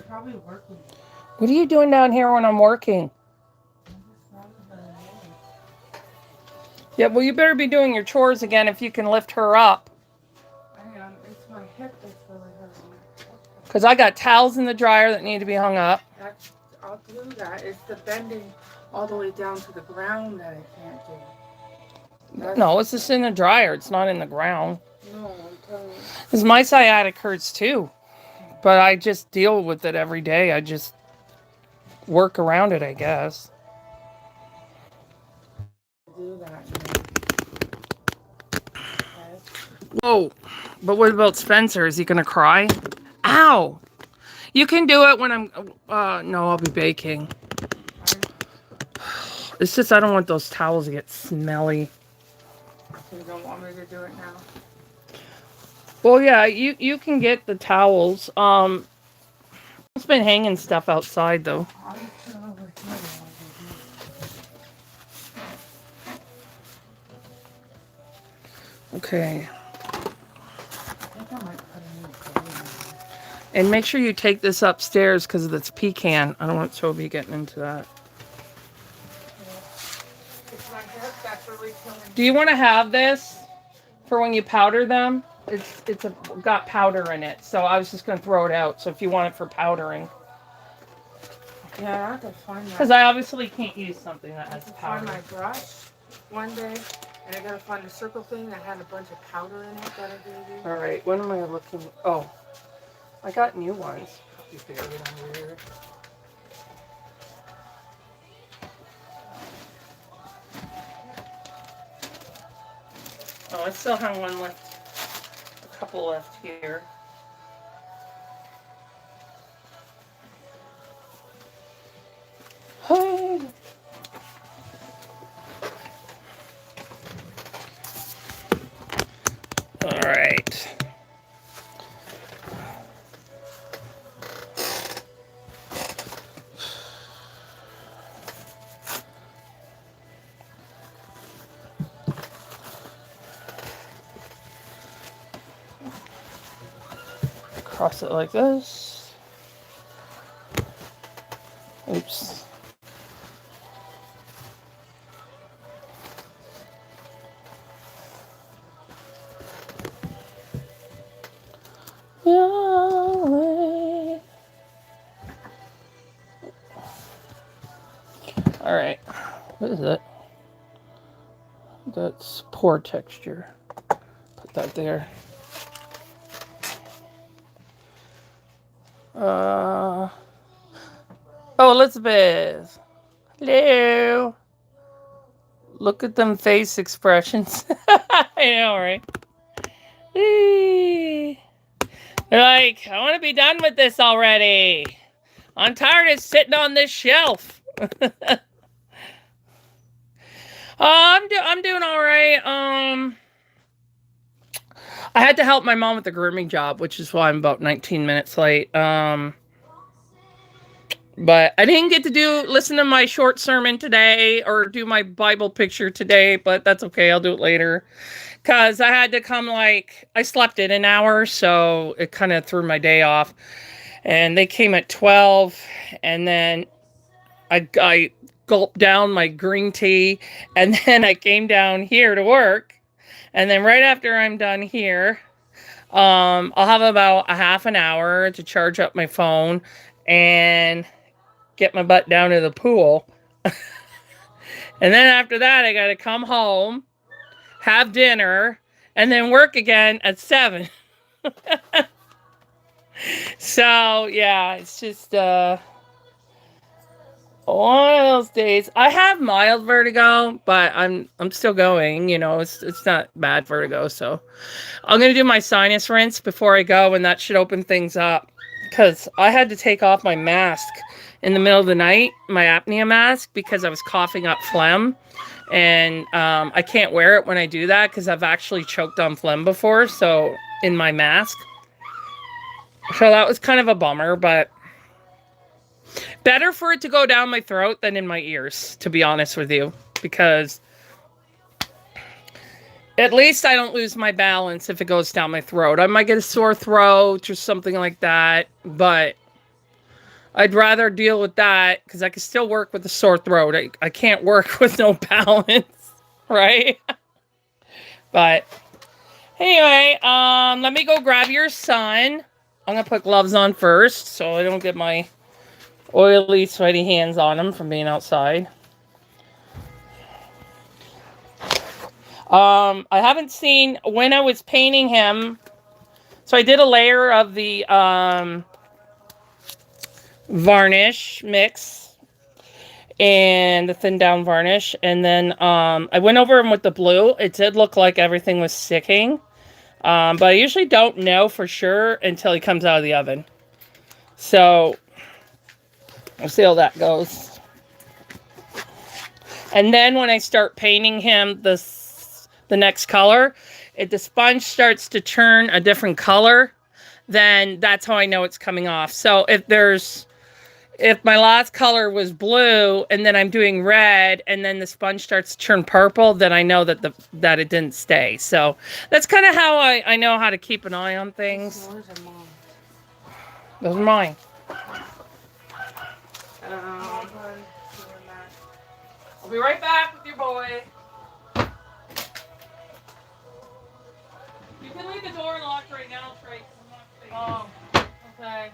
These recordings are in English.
probably working. What are you doing down here when I'm working? Yeah, well, you better be doing your chores again if you can lift her up. I am. It's my hip that's really hurting. Because I got towels in the dryer that need to be hung up. I'll do that. It's the bending all the way down to the ground that I can't do. No, it's just in the dryer. It's not in the ground. No, I'm telling you. Because my sciatic hurts too. But I just deal with it every day. I just work around it, I guess. Do that. Whoa. But what about Spencer? Is he going to cry? Ow. You can do it when I'm... no, I'll be baking. It's just I don't want those towels to get smelly. So you don't want me to do it now? Well, yeah, you can get the towels. It's been hanging stuff outside, though. Okay. And make sure you take this upstairs because of this pecan. I don't want Toby getting into that. Do you want to have this for when you powder them? It's got powder in it, so I was just going to throw it out. So if you want it for powdering. Yeah, I have to find that. Because I obviously can't use something that has powder. I find my brush one day, and I gotta find a circle thing that had a bunch of powder in it that I gave you. All right, when am I looking? Oh, I got new ones. Probably buried under here. Oh, I still have one left. A couple left here. Hey. All right. Cross it like this. Oops. Yahweh. All right. What is that? That's poor texture. Put that there. Oh, Elizabeth. Hello. Look at them face expressions. I know, right? They're like, I want to be done with this already. I'm tired of sitting on this shelf. I'm doing all right. I had to help my mom with the grooming job, which is why I'm about 19 minutes late. But I didn't get to listen to my short sermon today or do my Bible picture today, but that's okay. I'll do it later. Because I had to come I slept in an hour, so it kind of threw my day off. And they came at 12, and then I gulped down my green tea, and then I came down here to work. And then right after I'm done here, I'll have about a half an hour to charge up my phone and get my butt down to the pool. And then after that, I got to come home, have dinner, and then work again at 7. So, yeah, it's just one of those days. I have mild vertigo, but I'm still going. You know, it's not bad vertigo. So I'm gonna do my sinus rinse before I go, and that should open things up. Because I had to take off my mask in the middle of the night, my apnea mask, because I was coughing up phlegm, and I can't wear it when I do that because I've actually choked on phlegm before. So in my mask, so that was kind of a bummer, but. Better for it to go down my throat than in my ears, to be honest with you. Because at least I don't lose my balance if it goes down my throat. I might get a sore throat or something like that. But I'd rather deal with that because I can still work with a sore throat. I can't work with no balance, right? But anyway, let me go grab your son. I'm gonna put gloves on first so I don't get my oily, sweaty hands on him from being outside. I haven't seen when I was painting him. So I did a layer of the varnish mix and the thin down varnish. And then I went over him with the blue. It did look like everything was sticking. But I usually don't know for sure until he comes out of the oven. So we'll see how that goes. And then when I start painting him the next color, if the sponge starts to turn a different color, then that's how I know it's coming off. So if my last color was blue and then I'm doing red and then the sponge starts to turn purple, then I know that that it didn't stay. So that's kind of how I know how to keep an eye on things. Those are mine. I'll be right back with your boy. You can leave the door locked right now, Trey. Oh, okay.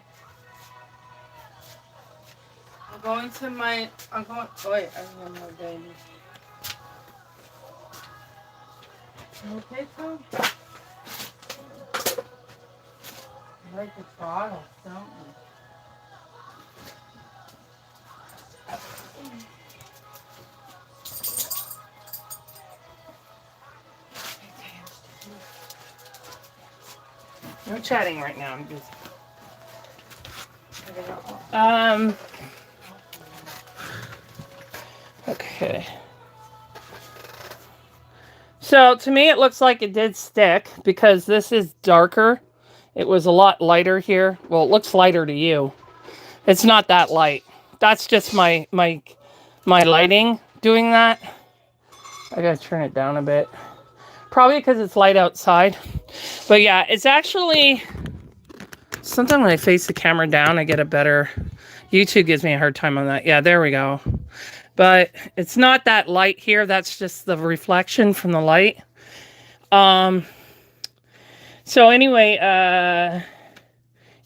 I'm going. Wait, I have more baby. You okay, Tom? You like the bottle, don't you? No chatting right now. I'm just. Okay. So to me, it looks like it did stick because this is darker. It was a lot lighter here. Well, it looks lighter to you. It's not that light. That's just my lighting doing that. I gotta turn it down a bit. Probably because it's light outside. But yeah, it's actually... Sometimes when I face the camera down, I get a better... YouTube gives me a hard time on that. Yeah, there we go. But it's not that light here. That's just the reflection from the light. So anyway, yeah,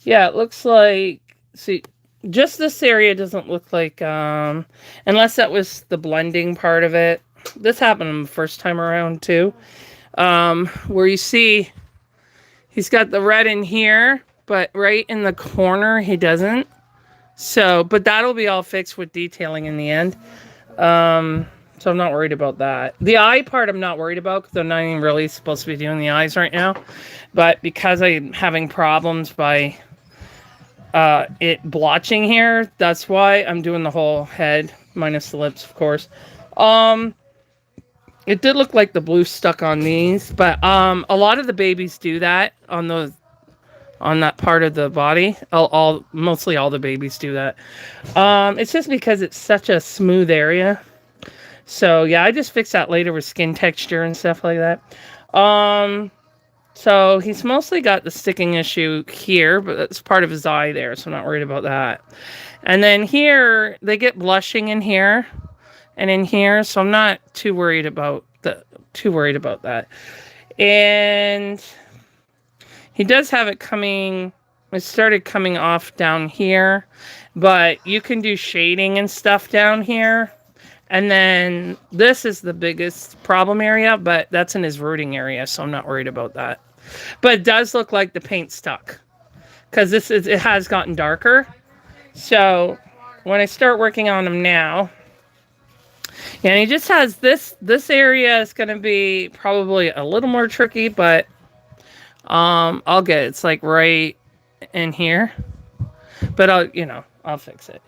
it looks like... See, just this area doesn't look like... unless that was the blending part of it. This happened the first time around, too. Where you see he's got the red in here, but right in the corner he doesn't. So, but that'll be all fixed with detailing in the end. So I'm not worried about that. The eye part I'm not worried about because I'm not even really supposed to be doing the eyes right now. But because I'm having problems by it blotching here, that's why I'm doing the whole head minus the lips, of course. It did look like the blue stuck on these, but a lot of the babies do that on that part of the body. Mostly all the babies do that. It's just because it's such a smooth area. So yeah, I just fix that later with skin texture and stuff like that. So he's mostly got the sticking issue here, but that's part of his eye there, so I'm not worried about that. And then here, they get blushing in here. And in here, so I'm not too worried about that. And he does have it coming. It started coming off down here, but you can do shading and stuff down here. And then this is the biggest problem area, but that's in his rooting area, so I'm not worried about that. But it does look like the paint stuck because it has gotten darker. So when I start working on him now. Yeah, and he just has this area is going to be probably a little more tricky, but I'll get it. It's like right in here. But I'll fix it.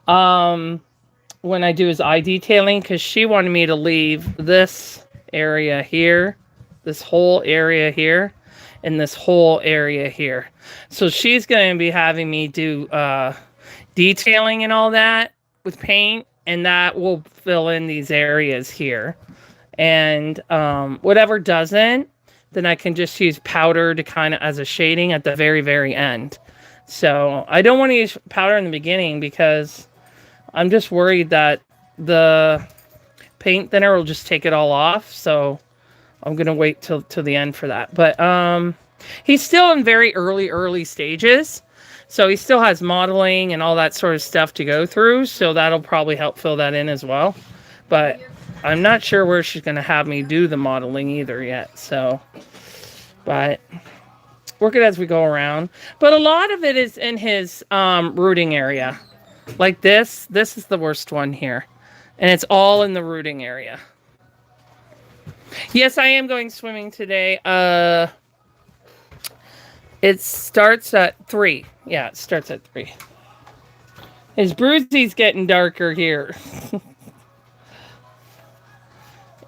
When I do his eye detailing, because she wanted me to leave this area here, this whole area here, and this whole area here. So she's going to be having me do detailing and all that with paint. And that will fill in these areas here. And whatever doesn't, then I can just use powder to kind of as a shading at the very, very end. So I don't want to use powder in the beginning because I'm just worried that the paint thinner will just take it all off. So I'm going to wait till the end for that. But he's still in very early stages. So he still has modeling and all that sort of stuff to go through. So that'll probably help fill that in as well. But I'm not sure where she's going to have me do the modeling either yet. So, but work it as we go around. But a lot of it is in his rooting area. Like this is the worst one here. And it's all in the rooting area. Yes, I am going swimming today. It starts at 3. Yeah, it starts at 3. His bruisey's getting darker here.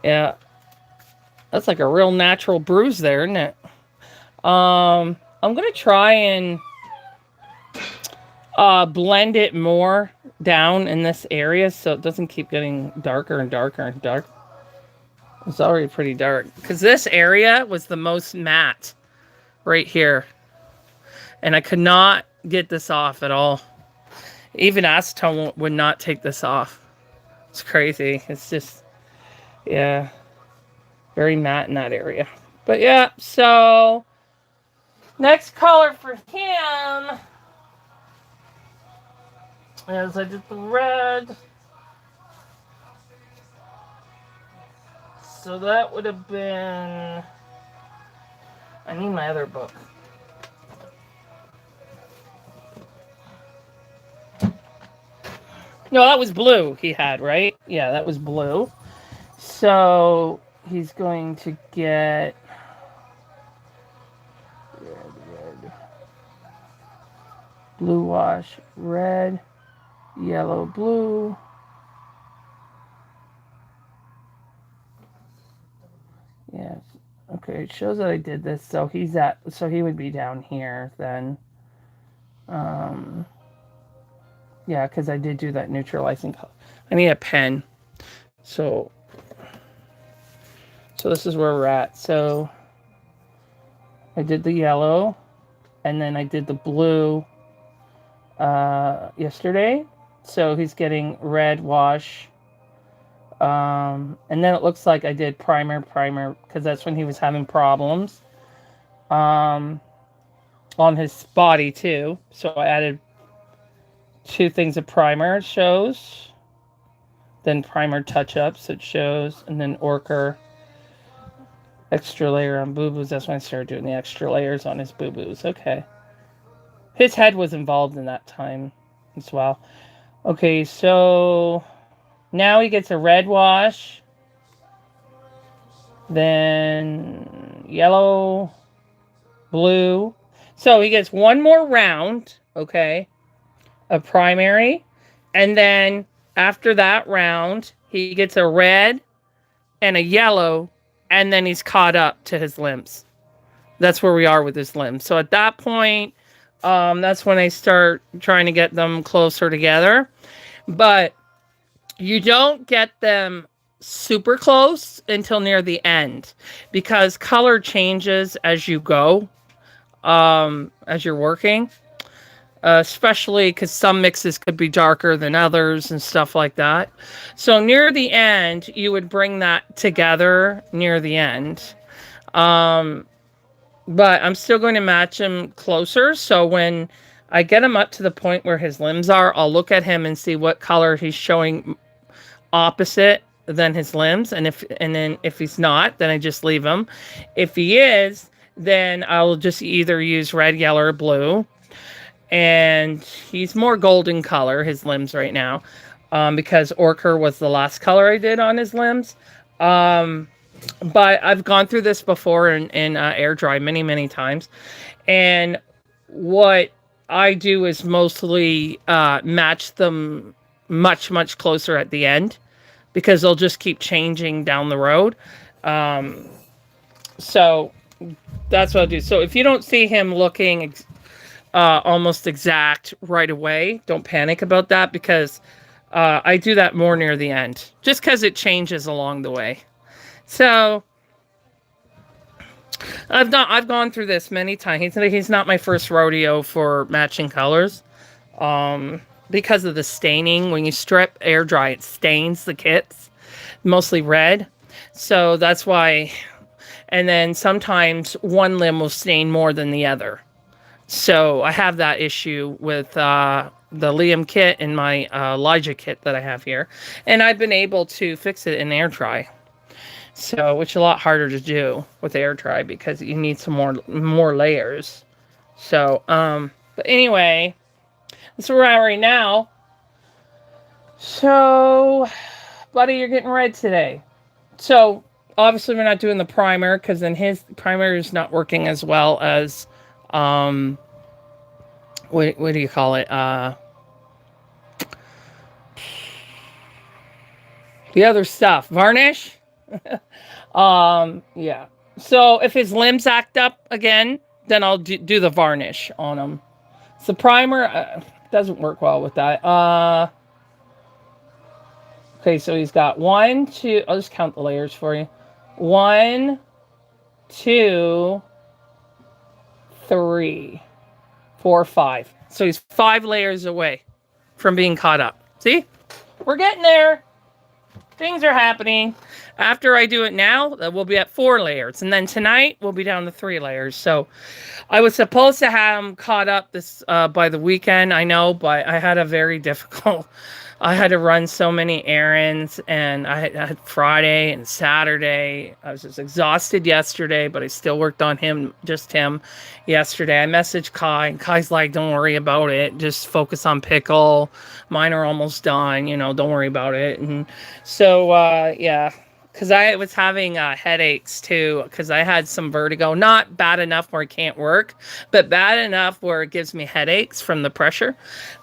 Yeah. That's like a real natural bruise there, isn't it? I'm going to try and blend it more down in this area so it doesn't keep getting darker and darker and darker. It's already pretty dark. Because this area was the most matte right here. And I could not get this off at all. Even acetone would not take this off. It's crazy. It's just, yeah, very matte in that area. But yeah, so next color for him, as I did the red. So that would have been, I need my other book. No, that was blue he had, right? Yeah, that was blue. So he's going to get red, blue wash, red, yellow, blue. Yes. Okay, it shows that I did this. So he would be down here then. Yeah, because I did do that neutralizing color. I need a pen. So this is where we're at. So I did the yellow, and then I did the blue yesterday. So he's getting red wash. And then it looks like I did primer, because that's when he was having problems on his body too. So I added 2 things of primer, it shows. Then primer touch-ups, it shows. And then ochre extra layer on boo-boos. That's when I started doing the extra layers on his boo-boos. Okay. His head was involved in that time as well. Okay, so now he gets a red wash. Then yellow, blue. So he gets one more round, okay, of primary. And then after that round, he gets a red and a yellow, and then he's caught up to his limbs. That's where we are with his limbs. So at that point, that's when I start trying to get them closer together. But you don't get them super close until near the end, because color changes as you go, as you're working. Especially because some mixes could be darker than others and stuff like that. So near the end, you would bring that together near the end. But I'm still going to match him closer. So when I get him up to the point where his limbs are, I'll look at him and see what color he's showing opposite than his limbs. And then if he's not, then I just leave him. If he is, then I'll just either use red, yellow, or blue. And he's more golden color, his limbs right now, because ochre was the last color I did on his limbs. But I've gone through this before in air dry many times. And what I do is mostly match them much closer at the end, because they'll just keep changing down the road. So that's what I'll do. So if you don't see him looking almost exact right away, don't panic about that, because I do that more near the end, just because it changes along the way. So I've gone through this many times. He's not my first rodeo for matching colors. Because of the staining. When you strip air dry, it stains the kits, mostly red. So that's why. And then sometimes one limb will stain more than the other. So I have that issue with the Liam kit and my Elijah kit that I have here. And I've been able to fix it in air dry. So, which is a lot harder to do with air dry because you need some more layers. So, but anyway, that's where we're at right now. So, buddy, you're getting red today. So, obviously we're not doing the primer because then his primer is not working as well as, what do you call it? The other stuff. Varnish? Yeah. So, if his limbs act up again, then I'll do the varnish on him. So, primer doesn't work well with that. Okay, so he's got 1, 2. I'll just count the layers for you. 1, 2, 3, 4, 5. So he's 5 layers away from being caught up. See? We're getting there. Things are happening. After I do it now, we'll be at 4 layers. And then tonight, we'll be down to 3 layers. So I was supposed to have him caught up this by the weekend, I know, but I had a very difficult... I had to run so many errands, and I had Friday and Saturday. I was just exhausted yesterday, but I still worked on him yesterday. I messaged Kai, and Kai's like, don't worry about it. Just focus on Pickle. Mine are almost done. Don't worry about it. And so, yeah, because I was having headaches, too, because I had some vertigo. Not bad enough where I can't work, but bad enough where it gives me headaches from the pressure.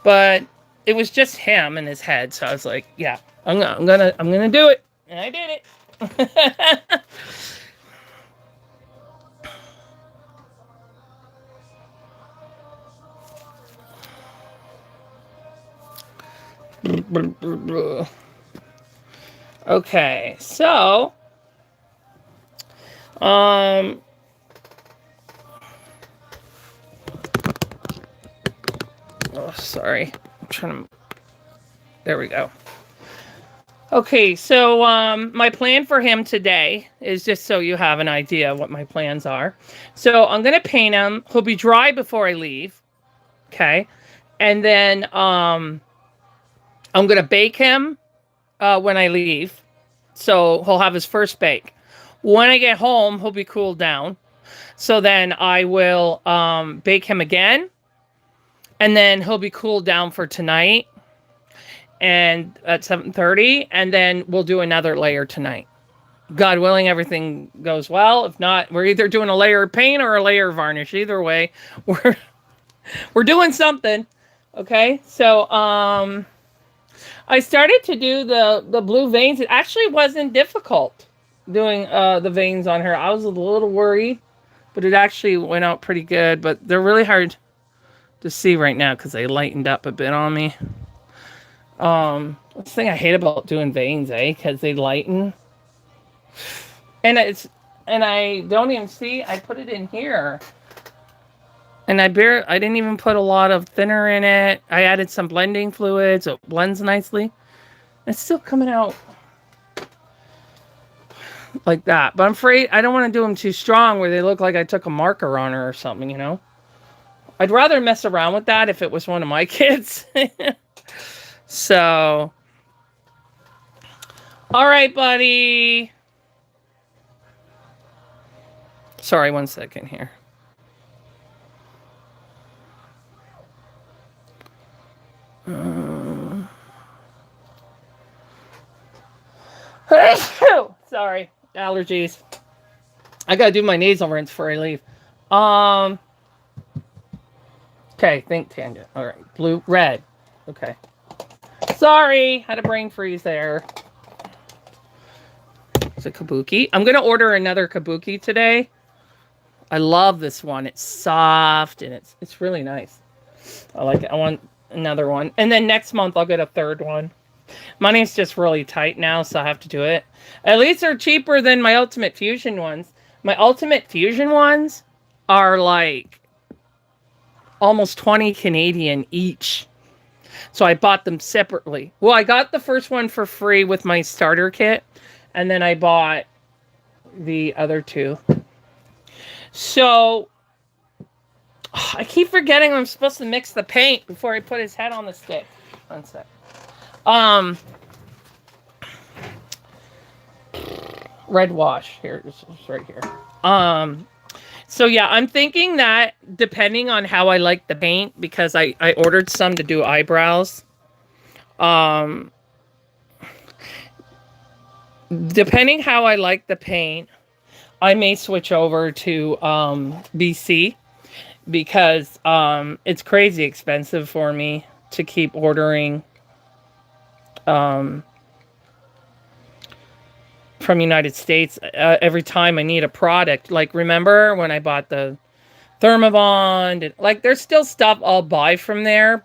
But... it was just him in his head, so I was like, "Yeah, I'm gonna do it," and I did it. Okay, so, oh, sorry. There we go. Okay, so my plan for him today is just so you have an idea of what my plans are. So I'm going to paint him. He'll be dry before I leave. Okay. And then I'm going to bake him when I leave. So he'll have his first bake. When I get home, he'll be cooled down. So then I will bake him again. And then he'll be cooled down for tonight. And at 7:30, and then we'll do another layer tonight. God willing, everything goes well. If not, we're either doing a layer of paint or a layer of varnish. Either way, we're doing something. Okay, so I started to do the blue veins. It actually wasn't difficult doing the veins on her. I was a little worried, but it actually went out pretty good. But they're really hard to see right now because they lightened up a bit on me. That's the thing I hate about doing veins, because they lighten. And I don't even see, I put it in here. And I didn't even put a lot of thinner in it. I added some blending fluid, so it blends nicely. It's still coming out like that. But I'm afraid I don't want to do them too strong where they look like I took a marker on her or something, I'd rather mess around with that if it was one of my kids. So, all right, buddy. Sorry, 1 second here. Sorry, allergies. I gotta do my nasal rinse before I leave. Okay, think tangent. All right, blue, red. Okay. Sorry, had a brain freeze there. It's a kabuki. I'm going to order another kabuki today. I love this one. It's soft and it's really nice. I like it. I want another one. And then next month I'll get a third one. Money's just really tight now, so I have to do it. At least they're cheaper than my Ultimate Fusion ones. My Ultimate Fusion ones are like almost 20 Canadian each. So I bought them separately. Well, I got the first one for free with my starter kit, and then I bought the other two. So I keep forgetting I'm supposed to mix the paint before I put his head on the stick. One sec. Red wash here. It's right here. So yeah, I'm thinking that depending on how I like the paint, because I ordered some to do eyebrows. Depending how I like the paint, I may switch over to BC, because it's crazy expensive for me to keep ordering from United States every time I need a product. Like, remember when I bought the Thermabond? And, like, there's still stuff I'll buy from there,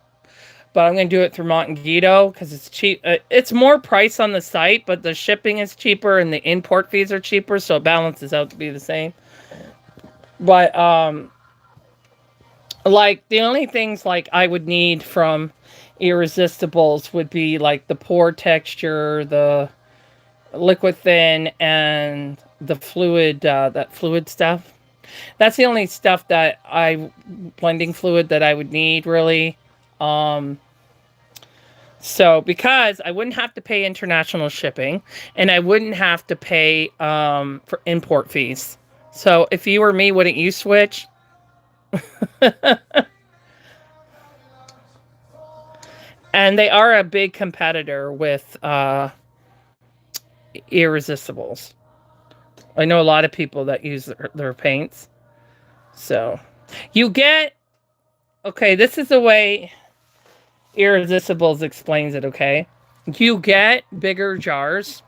but I'm going to do it through Montangito because it's cheap. It's more price on the site, but the shipping is cheaper and the import fees are cheaper, so it balances out to be the same. But like, the only things like I would need from Irresistibles would be like the pore texture, the liquid thin, and the fluid, that fluid stuff. That's the only stuff that blending fluid that I would need, really. So because I wouldn't have to pay international shipping, and I wouldn't have to pay for import fees. So if you were me, wouldn't you switch? And they are a big competitor with Irresistibles. I know a lot of people that use their paints. So you get, okay, this is the way Irresistibles explains it, okay? You get bigger jars,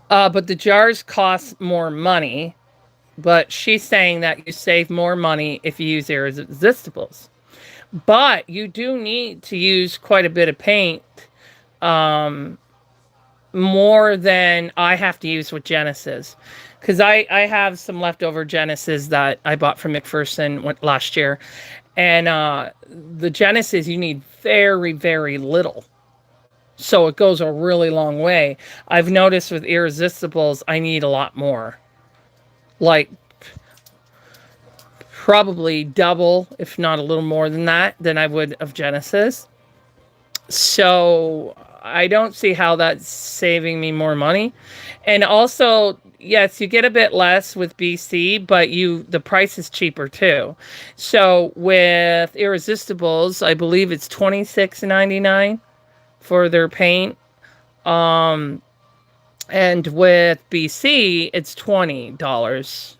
but the jars cost more money. But she's saying that you save more money if you use Irresistibles. But you do need to use quite a bit of paint, more than I have to use with Genesis. Because I have some leftover Genesis that I bought from McPherson last year. And the Genesis, you need very, very little. So it goes a really long way. I've noticed with Irresistibles, I need a lot more. Like, probably double, if not a little more than that, than I would of Genesis. So I don't see how that's saving me more money. And also, yes, you get a bit less with BC, but the price is cheaper too. So with Irresistibles, I believe it's $26.99 for their paint. And with BC, it's $20.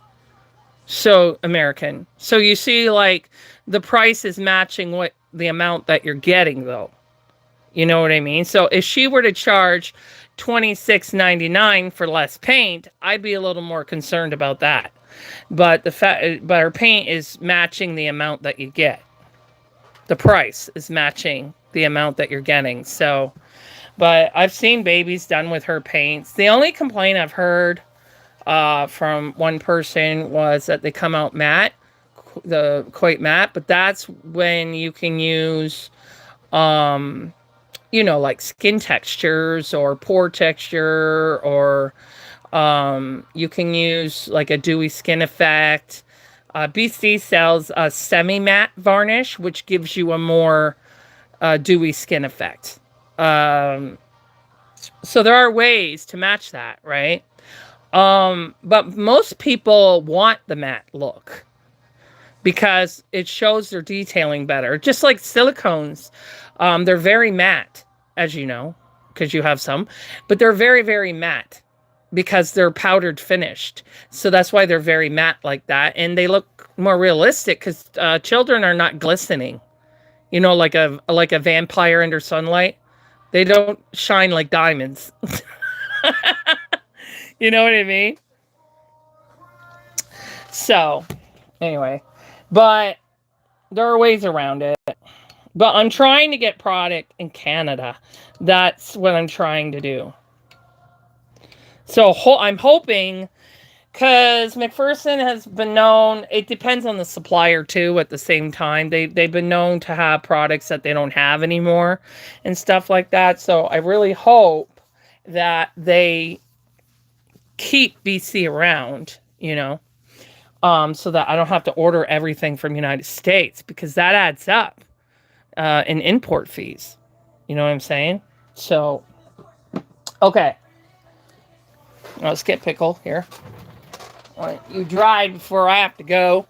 So American. So you see, like, the price is matching what the amount that you're getting, though. You know what I mean? So if she were to charge $26.99 for less paint, I'd be a little more concerned about that. But but her paint is matching the amount that you get. The price is matching the amount that you're getting. So, but I've seen babies done with her paints. The only complaint I've heard from one person was that they come out matte, quite matte, but that's when you can use, you know, like skin textures or pore texture, or you can use like a dewy skin effect. BC sells a semi-matte varnish, which gives you a more dewy skin effect. So there are ways to match that, right? But most people want the matte look because it shows their detailing better. Just like silicones, they're very matte, as you know, because you have some, but they're very, very matte because they're powdered finished. So that's why they're very matte like that. And they look more realistic because children are not glistening, you know, like a vampire under sunlight. They don't shine like diamonds. You know what I mean? So, anyway. But there are ways around it. But I'm trying to get product in Canada. That's what I'm trying to do. So, I'm hoping, Because McPherson has been known, it depends on the supplier too at the same time. They've been known to have products that they don't have anymore and stuff like that. So I really hope that they keep BC around, so that I don't have to order everything from United States, because that adds up in import fees. You know what I'm saying? So, okay. Let's get Pickle here. You drive before I have to go.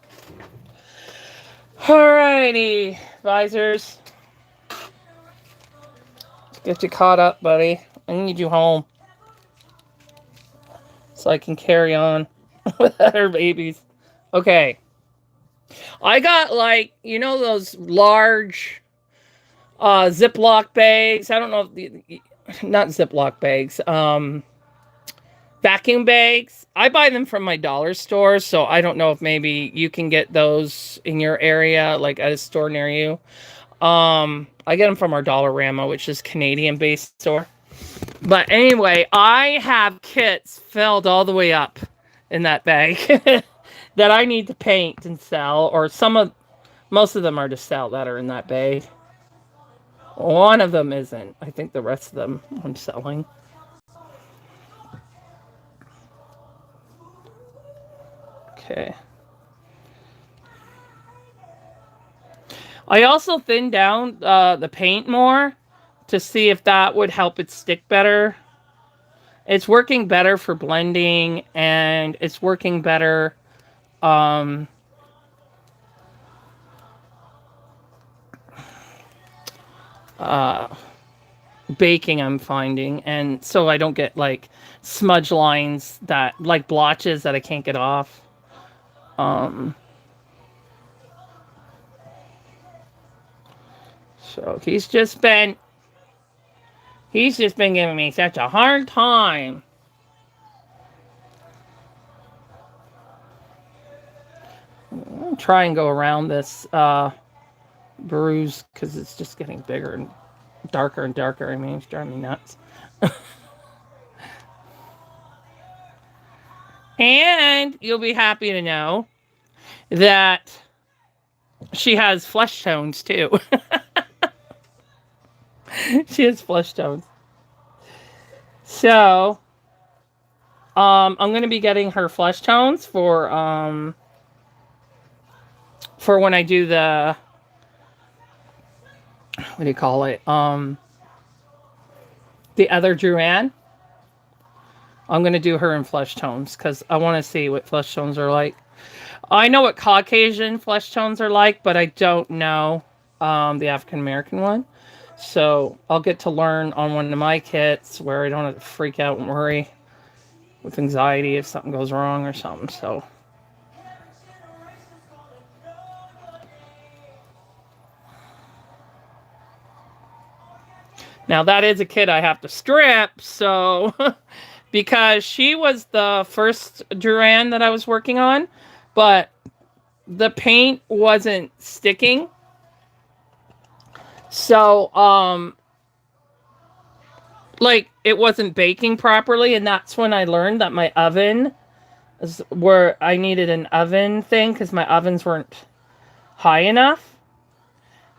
Alrighty, visors. Let's get you caught up, buddy. I need you home so I can carry on with other babies. Okay. I got those large Ziploc bags. I don't know if not Ziploc bags. Vacuum bags. I buy them from my dollar store, so I don't know if maybe you can get those in your area, like at a store near you. I get them from our Dollarama, which is Canadian-based store. But anyway, I have kits filled all the way up in that bag that I need to paint and sell, or most of them are to sell that are in that bag. One of them isn't. I think the rest of them I'm selling. Okay. I also thinned down the paint more to see if that would help it stick better. It's working better for blending, and it's working better baking, I'm finding, and so I don't get like smudge lines, that like blotches that I can't get off. So he's just been giving me such a hard time. I'll try and go around this bruise, because it's just getting bigger and darker and darker. I mean, it's driving me nuts. And you'll be happy to know that she has flesh tones too. She has flesh tones. So, I'm going to be getting her flesh tones for when I do the, what do you call it? The other Joanne. I'm going to do her in flesh tones because I want to see what flesh tones are like. I know what Caucasian flesh tones are like, but I don't know the African American one. So I'll get to learn on one of my kits where I don't have to freak out and worry with anxiety if something goes wrong or something. So now that is a kit I have to strip, so because she was the first Duran that I was working on, but the paint wasn't sticking. So, like, it wasn't baking properly, and that's when I learned that my oven is where I needed an oven thing, because my ovens weren't high enough.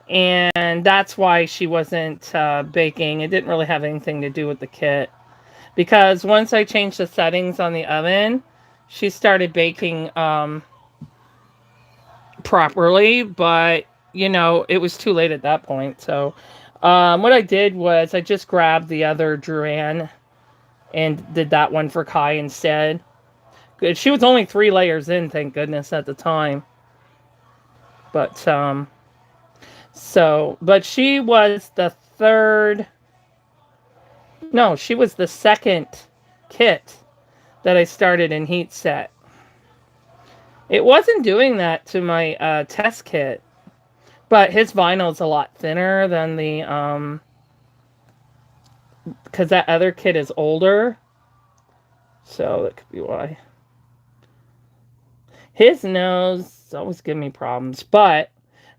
And that's why she wasn't baking. It didn't really have anything to do with the kit. Because once I changed the settings on the oven, she started baking properly, but it was too late at that point. So what I did was I just grabbed the other Duran and did that one for Kai instead. She was only 3 layers in, thank goodness, at the time. But but she was the she was the second kit that I started in heat set. It wasn't doing that to my test kit, but his vinyl's a lot thinner than the because that other kit is older, so that could be why. His nose always gives me problems, but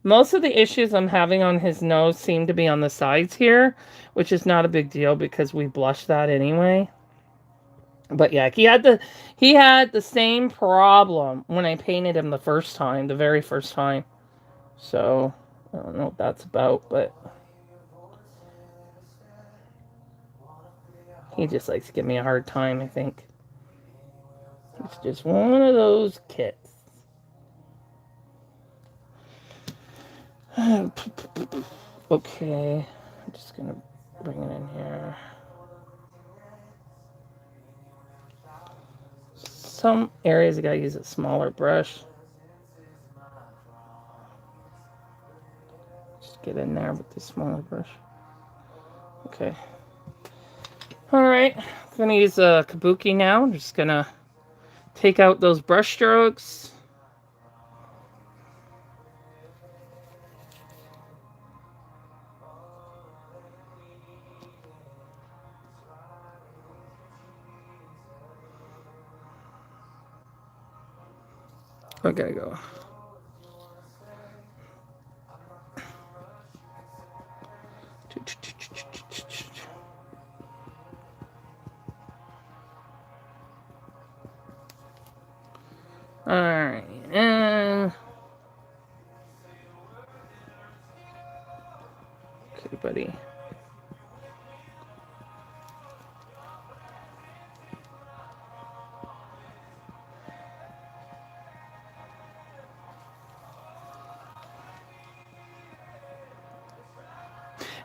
most of the issues I'm having on his nose seem to be on the sides here, which is not a big deal because we blush that anyway. But yeah, he had the same problem when I painted him the first time, the very first time. So I don't know what that's about, but he just likes to give me a hard time, I think. He's just one of those kits. Okay, I'm just gonna bring it in here. Some areas I gotta use a smaller brush. Just get in there with the smaller brush. Okay. Alright, I'm gonna use a kabuki now. I'm just gonna take out those brush strokes. Okay, go. Alright, and okay, buddy.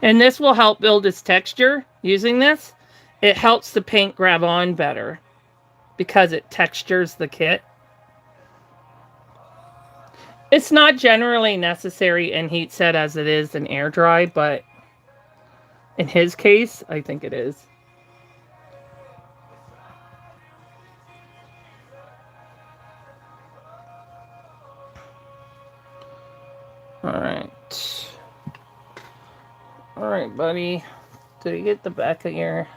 And this will help build its texture using this. It helps the paint grab on better because it textures the kit. It's not generally necessary in heat set as it is in air dry, but in his case, I think it is. Alright. Alright, buddy. Did you get the back of your...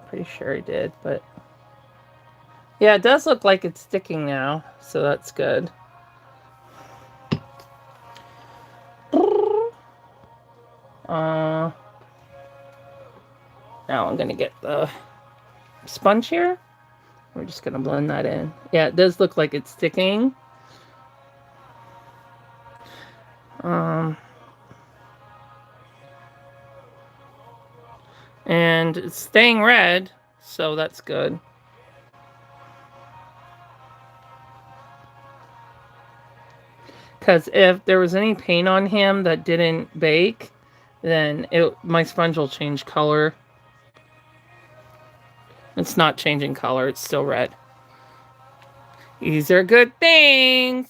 Pretty sure I did, but... Yeah, it does look like it's sticking now, so that's good. Now I'm gonna get the sponge here. We're just gonna blend that in. Yeah, it does look like it's sticking. And it's staying red, so that's good. Because if there was any paint on him that didn't bake, then my sponge will change color. It's not changing color, it's still red. These are good things.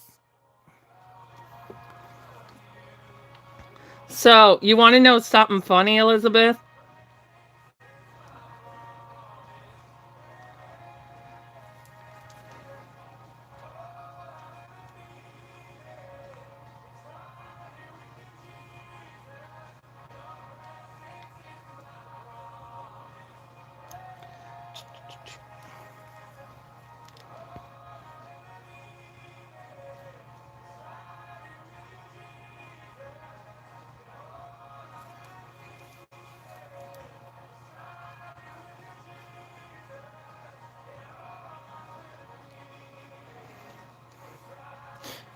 So, you want to know something funny, Elizabeth?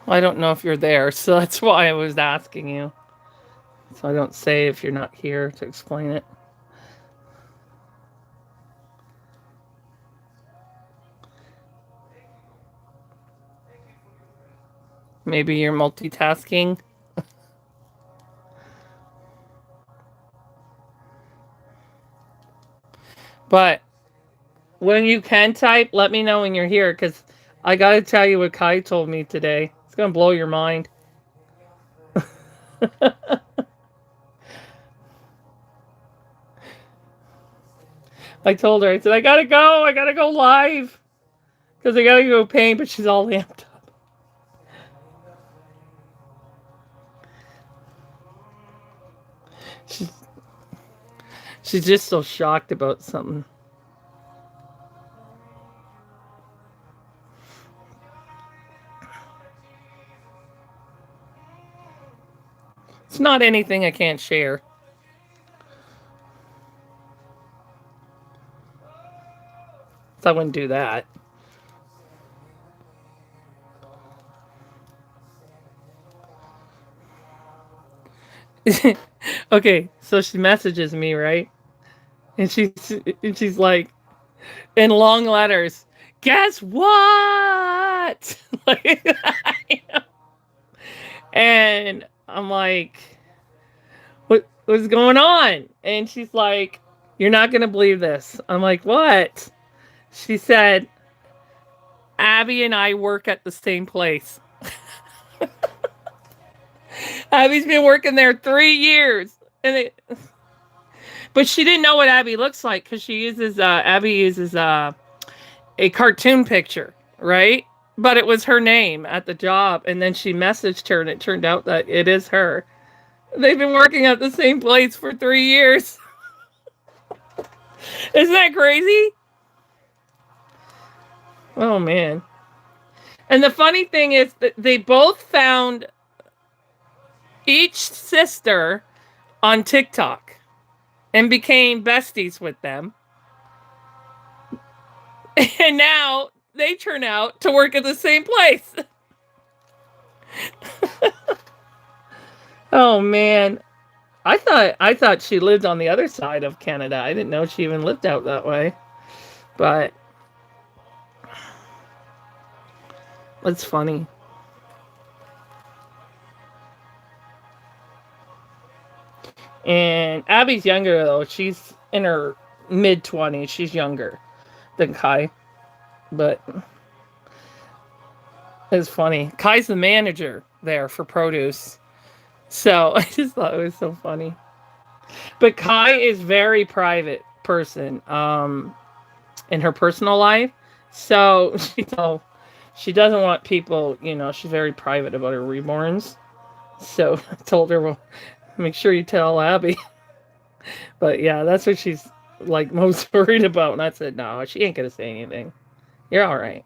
Well, I don't know if you're there, so that's why I was asking you. So I don't say if you're not here to explain it. Maybe you're multitasking. But when you can type, let me know when you're here, because I gotta tell you what Kai told me today. It's gonna blow your mind. I told her, I said, I gotta go live. Because I gotta go paint, but she's all amped up. She's just so shocked about something. It's not anything I can't share. So I wouldn't do that. Okay, so she messages me, right? And she's like, in long letters, guess what? Like, and I'm like, what's going on? And she's like, you're not gonna believe this. I'm like, what? She said, Abby and I work at the same place. Abby's been working there 3 years, and but she didn't know what Abby looks like because she uses Abby uses a cartoon picture, right? But it was her name at the job, and then she messaged her, and it turned out that it is her. They've been working at the same place for 3 years. Isn't that crazy? Oh man! And the funny thing is that they both found each sister on TikTok and became besties with them. And now they turn out to work at the same place. Oh man. I thought she lived on the other side of Canada. I didn't know she even lived out that way. But it's funny. And Abby's younger though. She's in her mid 20s. She's younger than Kai. But it's funny. Kai's the manager there for produce. So I just thought it was so funny. But Kai is very private person in her personal life. So she doesn't want people, she's very private about her reborns. So I told her, well, make sure you tell Abby. But yeah, that's what she's like most worried about. And I said, no, she ain't gonna say anything. You're all right.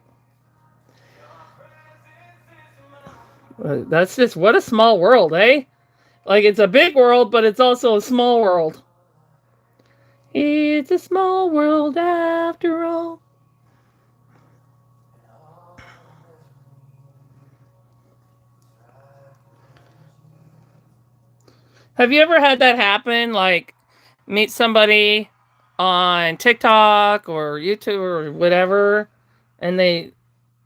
That's just what a small world, eh? Like it's a big world, but it's also a small world. It's a small world after all. Have you ever had that happen? Like meet somebody on TikTok or YouTube or whatever, and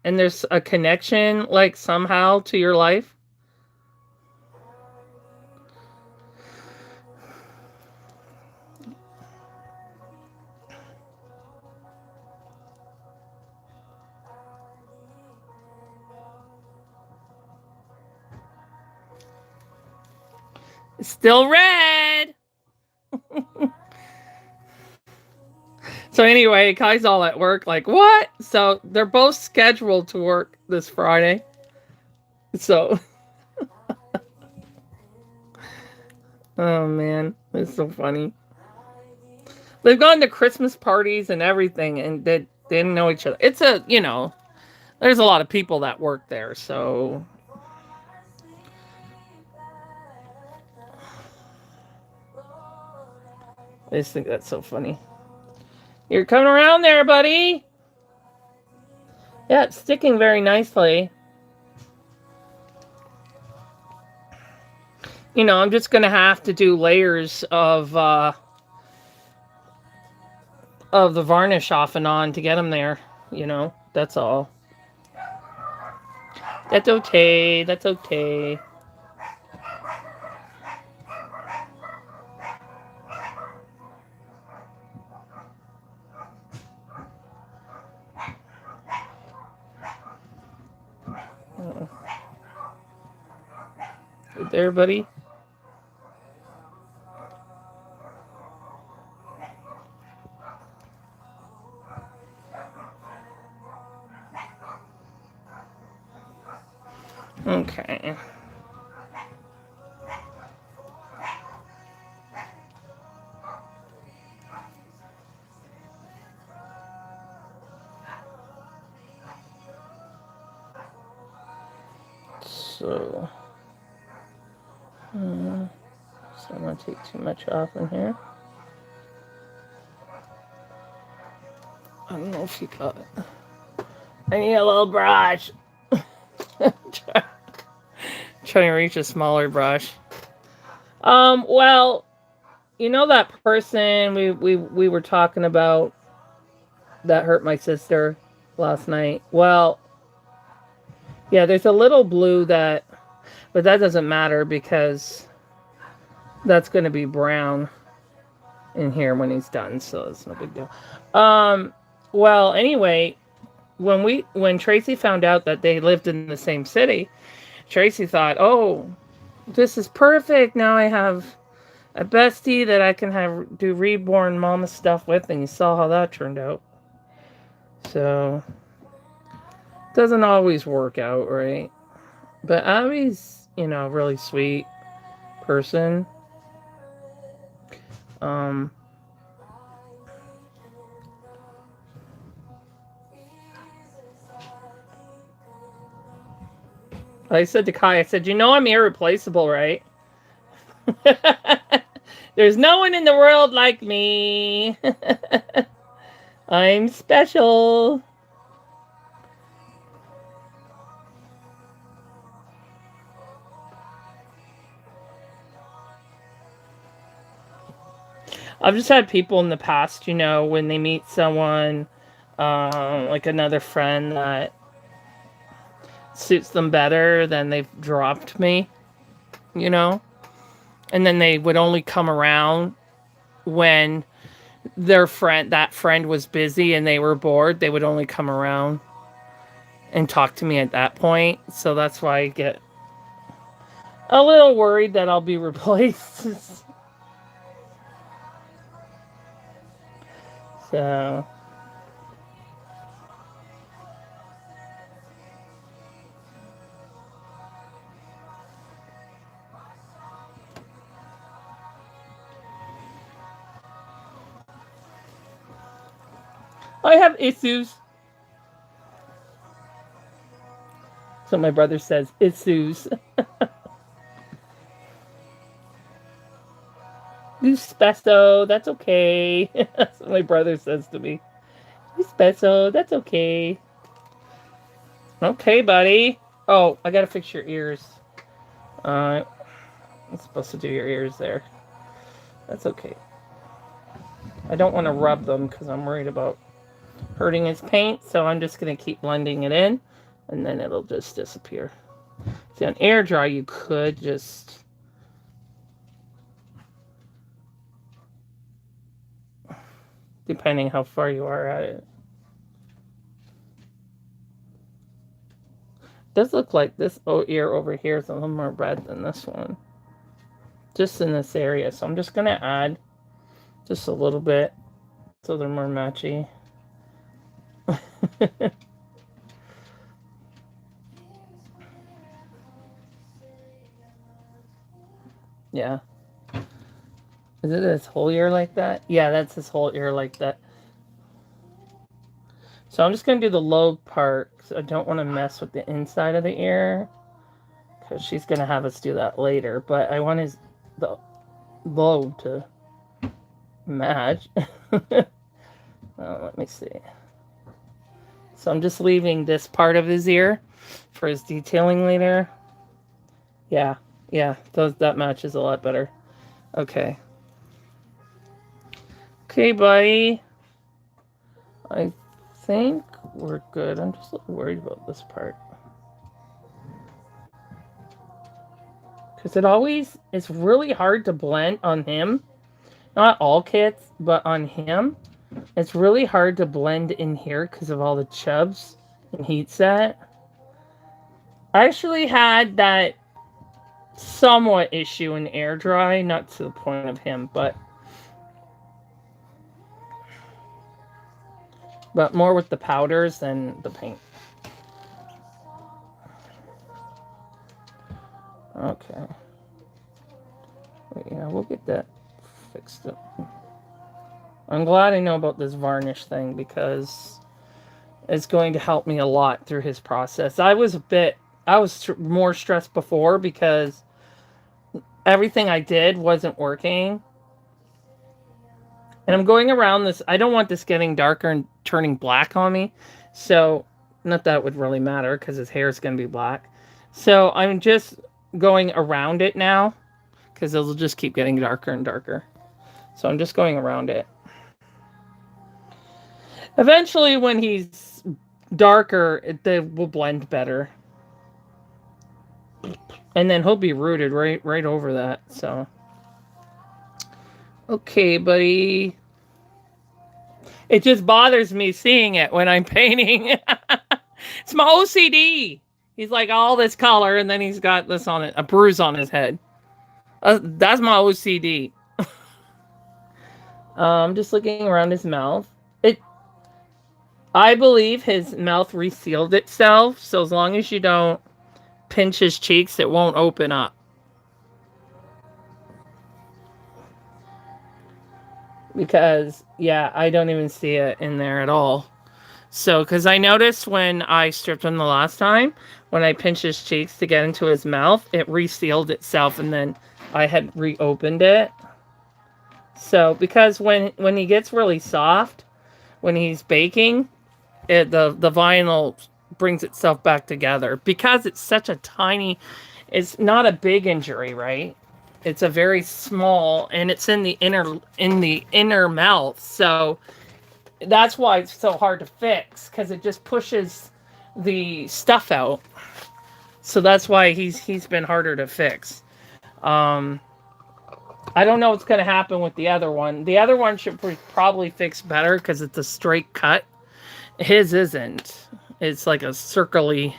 there's a connection like somehow to your life? Still red. So anyway, Kai's all at work like, what? So they're both scheduled to work this Friday. So oh man, it's so funny. They've gone to Christmas parties and everything, and they didn't know each other. It's there's a lot of people that work there, so I just think that's so funny. You're coming around there, buddy. Yeah, it's sticking very nicely. I'm just gonna have to do layers of the varnish off and on to get them there. That's all. That's okay. That's okay. Good there, buddy. Okay. So, so I'm gonna take too much off in here. I don't know if you got it. I need a little brush. Trying to reach a smaller brush. Well, you know that person we were talking about that hurt my sister last night? Well, yeah, there's a little blue that, but that doesn't matter because that's going to be brown in here when he's done, so it's no big deal. Well, anyway, when Tracy found out that they lived in the same city, Tracy thought, "Oh, this is perfect. Now I have a bestie that I can do Reborn Mama stuff with," and you saw how that turned out. So, doesn't always work out, right? But Abby's, a really sweet person. I said to Kai, I said, I'm irreplaceable, right? There's no one in the world like me. I'm special. I've just had people in the past, when they meet someone, like another friend that suits them better, then they've dropped me, and then they would only come around when that friend was busy and they were bored. They would only come around and talk to me at that point. So that's why I get a little worried that I'll be replaced. So I have issues. So my brother says, issues. You special, that's okay. That's what my brother says to me. You special, that's okay. Okay, buddy. Oh, I gotta fix your ears. I'm supposed to do your ears there. That's okay. I don't want to rub them because I'm worried about hurting his paint, so I'm just going to keep blending it in, and then it'll just disappear. See, on air dry, you could just... depending how far you are at it. It does look like this ear over here is a little more red than this one. Just in this area. So I'm just going to add just a little bit so they're more matchy. Yeah. Is it his whole ear like that? Yeah, that's his whole ear like that. So I'm just going to do the low part because I don't want to mess with the inside of the ear because she's going to have us do that later. But I want the low to match. Let me see. So I'm just leaving this part of his ear for his detailing later. Yeah, that matches a lot better. Okay. Okay, buddy. I think we're good. I'm just a little worried about this part. Because it's really hard to blend on him. Not all kits, but on him. It's really hard to blend in here because of all the chubs and heat set. I actually had that somewhat issue in air dry, not to the point of him, but more with the powders than the paint. Okay. Yeah, we'll get that fixed up. I'm glad I know about this varnish thing because it's going to help me a lot through his process. I was more stressed before because everything I did wasn't working. And I'm going around this. I don't want this getting darker and turning black on me. So, not that it would really matter because his hair is going to be black. So, I'm just going around it now because it'll just keep getting darker and darker. So, I'm just going around it. Eventually, when he's darker, they will blend better. And then he'll be rooted right over that. So, okay, buddy. It just bothers me seeing it when I'm painting. It's my OCD. He's like all this color, and then he's got this on it, a bruise on his head. That's my OCD. I'm just looking around his mouth. I believe his mouth resealed itself, so as long as you don't pinch his cheeks, it won't open up. Because, yeah, I don't even see it in there at all. So, because I noticed when I stripped him the last time, when I pinched his cheeks to get into his mouth, it resealed itself, and then I had reopened it. So, because when he gets really soft, when he's baking, the vinyl brings itself back together. Because it's such a tiny, it's not a big injury, right? It's a very small, and it's in the inner mouth. So that's why it's so hard to fix, because it just pushes the stuff out. So that's why he's been harder to fix. I don't know what's going to happen with the other one. The other one should probably fix better because it's a straight cut. His isn't. It's like a circly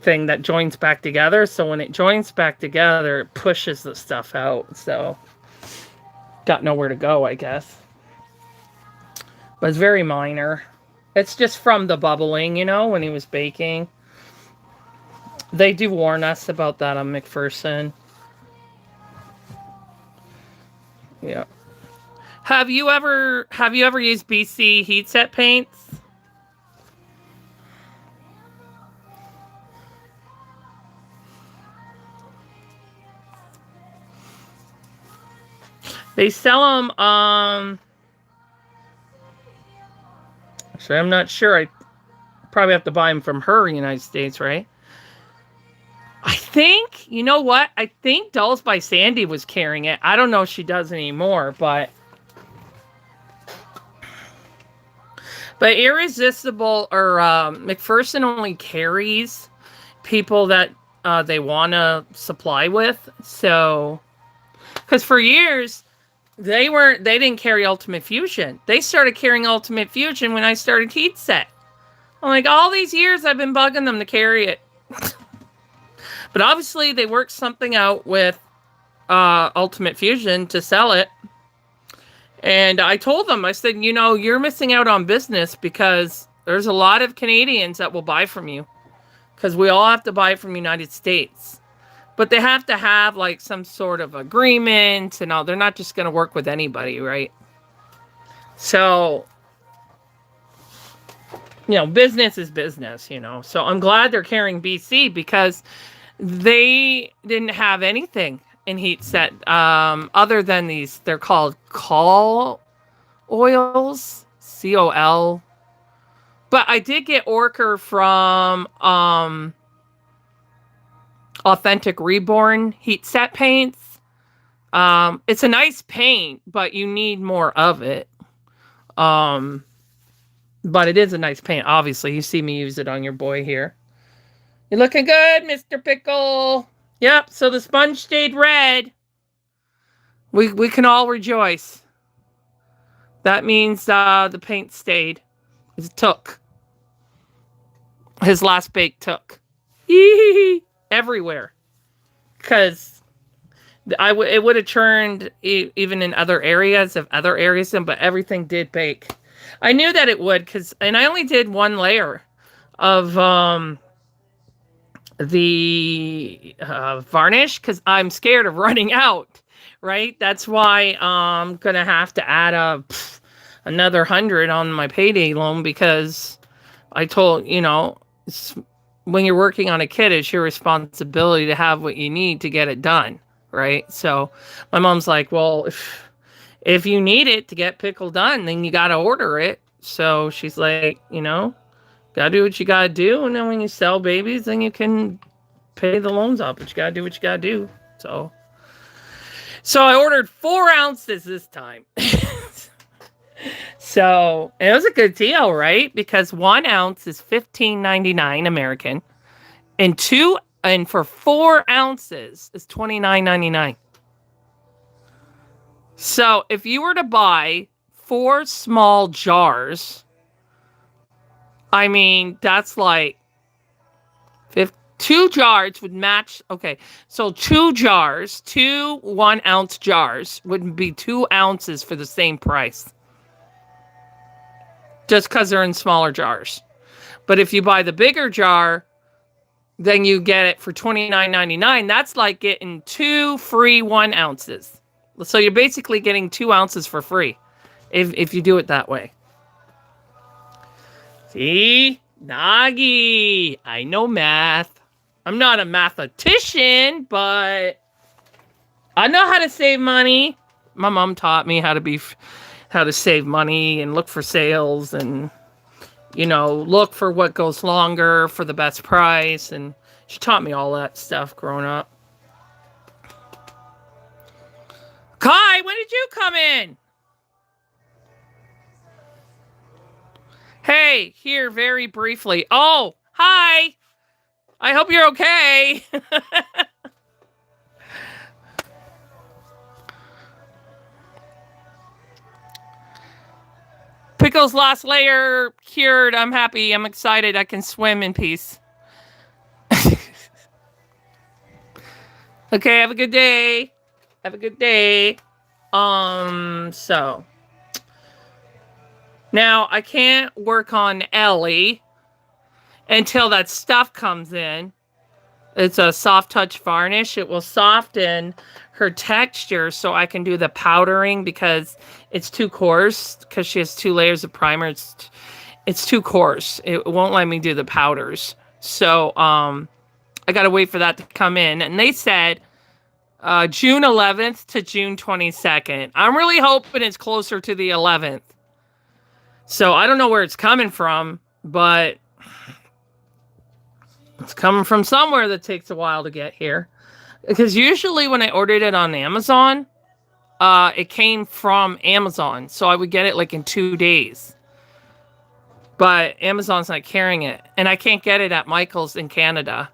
thing that joins back together. So when it joins back together, it pushes the stuff out. So got nowhere to go, I guess. But it's very minor. It's just from the bubbling, when he was baking. They do warn us about that on McPherson. Yeah. Have you ever used BC heat set paints? They sell them, actually, I'm not sure. I probably have to buy them from her in the United States, right? I think, you know what? I think Dolls by Sandy was carrying it. I don't know if she does anymore, but Irresistible or McPherson only carries people that they want to supply with. So, because for years they didn't carry Ultimate Fusion. They started carrying Ultimate Fusion when I started Heat Set. I'm like, all these years I've been bugging them to carry it. But obviously they worked something out with Ultimate Fusion to sell it. And I told them, I said, you're missing out on business because there's a lot of Canadians that will buy from you. Because we all have to buy from United States. But they have to have like some sort of agreement and all. They're not just going to work with anybody, right? So, business is business, So I'm glad they're carrying BC because they didn't have anything in Heat Set other than these. They're called Col oils, COL. But I did get Orker from Authentic Reborn Heat Set paints. It's a nice paint, but you need more of it. But it is a nice paint. Obviously, you see me use it on your boy here. You're looking good, Mr. Pickle. Yep, so the sponge stayed red. We can all rejoice. That means the paint stayed. It took. His last bake took. Everywhere. Because it would have turned even in other areas, but everything did bake. I knew that it would, and I only did one layer of the varnish because I'm scared of running out, right? That's why I'm going to have to add another 100 on my payday loan because I told, when you're working on a kid, it's your responsibility to have what you need to get it done, right? So my mom's like, well, if you need it to get pickle done, then you got to order it. So she's like, got to do what you got to do. And then when you sell babies, then you can pay the loans off. But you got to do what you got to do. So I ordered 4 ounces this time. So it was a good deal, right? Because 1 ounce is $15.99 American, and for 4 ounces is $29.99. So if you were to buy 4 small jars, I mean that's like 2 jars would match. Okay, so 2 jars, 2 1-ounce jars would be 2 ounces for the same price. Just because they're in smaller jars. But if you buy the bigger jar, then you get it for $29.99. That's like getting 2 free 1 ounces. So you're basically getting 2 ounces for free if you do it that way. See? Nagi. I know math. I'm not a mathematician, but I know how to save money. My mom taught me how to save money and look for sales and, look for what goes longer for the best price. And she taught me all that stuff growing up. Kai, when did you come in? Hey, here very briefly. Oh, hi. I hope you're okay. Pickle's last layer cured. I'm happy. I'm excited. I can swim in peace. Okay, have a good day. Have a good day. So. Now, I can't work on Ellie until that stuff comes in. It's a soft touch varnish. It will soften her texture so I can do the powdering because it's too coarse because she has 2 layers of primer. It's too coarse. It won't let me do the powders. So I got to wait for that to come in. And they said June 11th to June 22nd. I'm really hoping it's closer to the 11th. So I don't know where it's coming from, but it's coming from somewhere that takes a while to get here. Because usually when I ordered it on Amazon, it came from Amazon. So I would get it like in 2 days. But Amazon's not carrying it. And I can't get it at Michael's in Canada.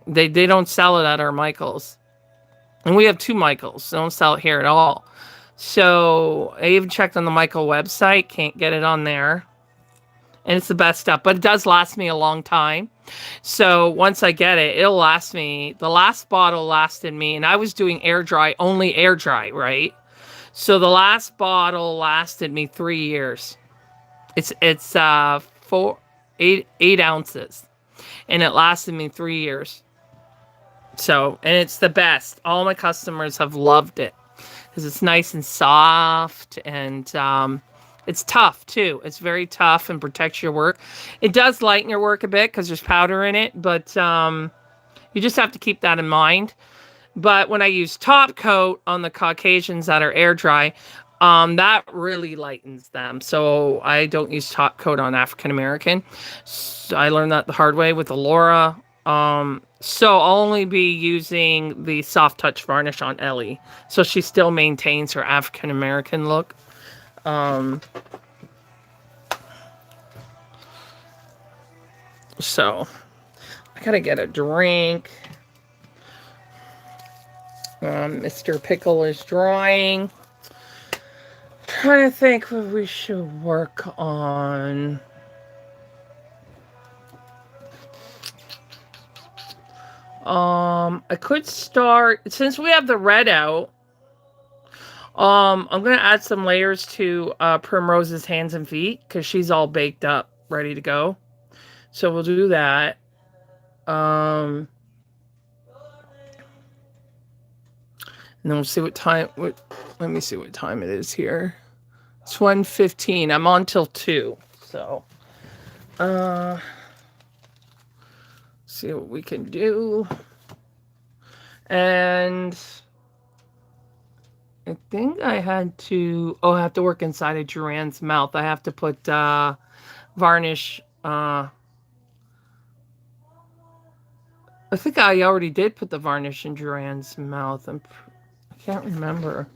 They don't sell it at our Michael's. And we have 2 Michael's. They don't sell it here at all. So I even checked on the Michael website. Can't get it on there. And it's the best stuff. But it does last me a long time. So once I get it, it'll last me. The last bottle lasted me. And I was doing air dry, only air dry, right? So the last bottle lasted me 3 years. It's 8 ounces. And it lasted me 3 years. So, and it's the best. All my customers have loved it. Because it's nice and soft, and it's tough too. It's very tough and protects your work. It does lighten your work a bit because there's powder in it, but you just have to keep that in mind. But when I use top coat on the Caucasians that are air dry, that really lightens them. So I don't use top coat on African American. So I learned that the hard way with Alora. So I'll only be using the soft touch varnish on Ellie. So she still maintains her African American look. So I gotta get a drink. Mr. Pickle is drying. Trying to think what we should work on. I could start, since we have the red out, I'm going to add some layers to Primrose's hands and feet, because she's all baked up, ready to go. So we'll do that. And then we'll see what time, let me see what time it is here. It's 1:15. I'm on till 2. So, see what we can do. And I think I had to, oh, I have to work inside of Duran's mouth. I have to put varnish. I think I already did put the varnish in Duran's mouth. I can't remember.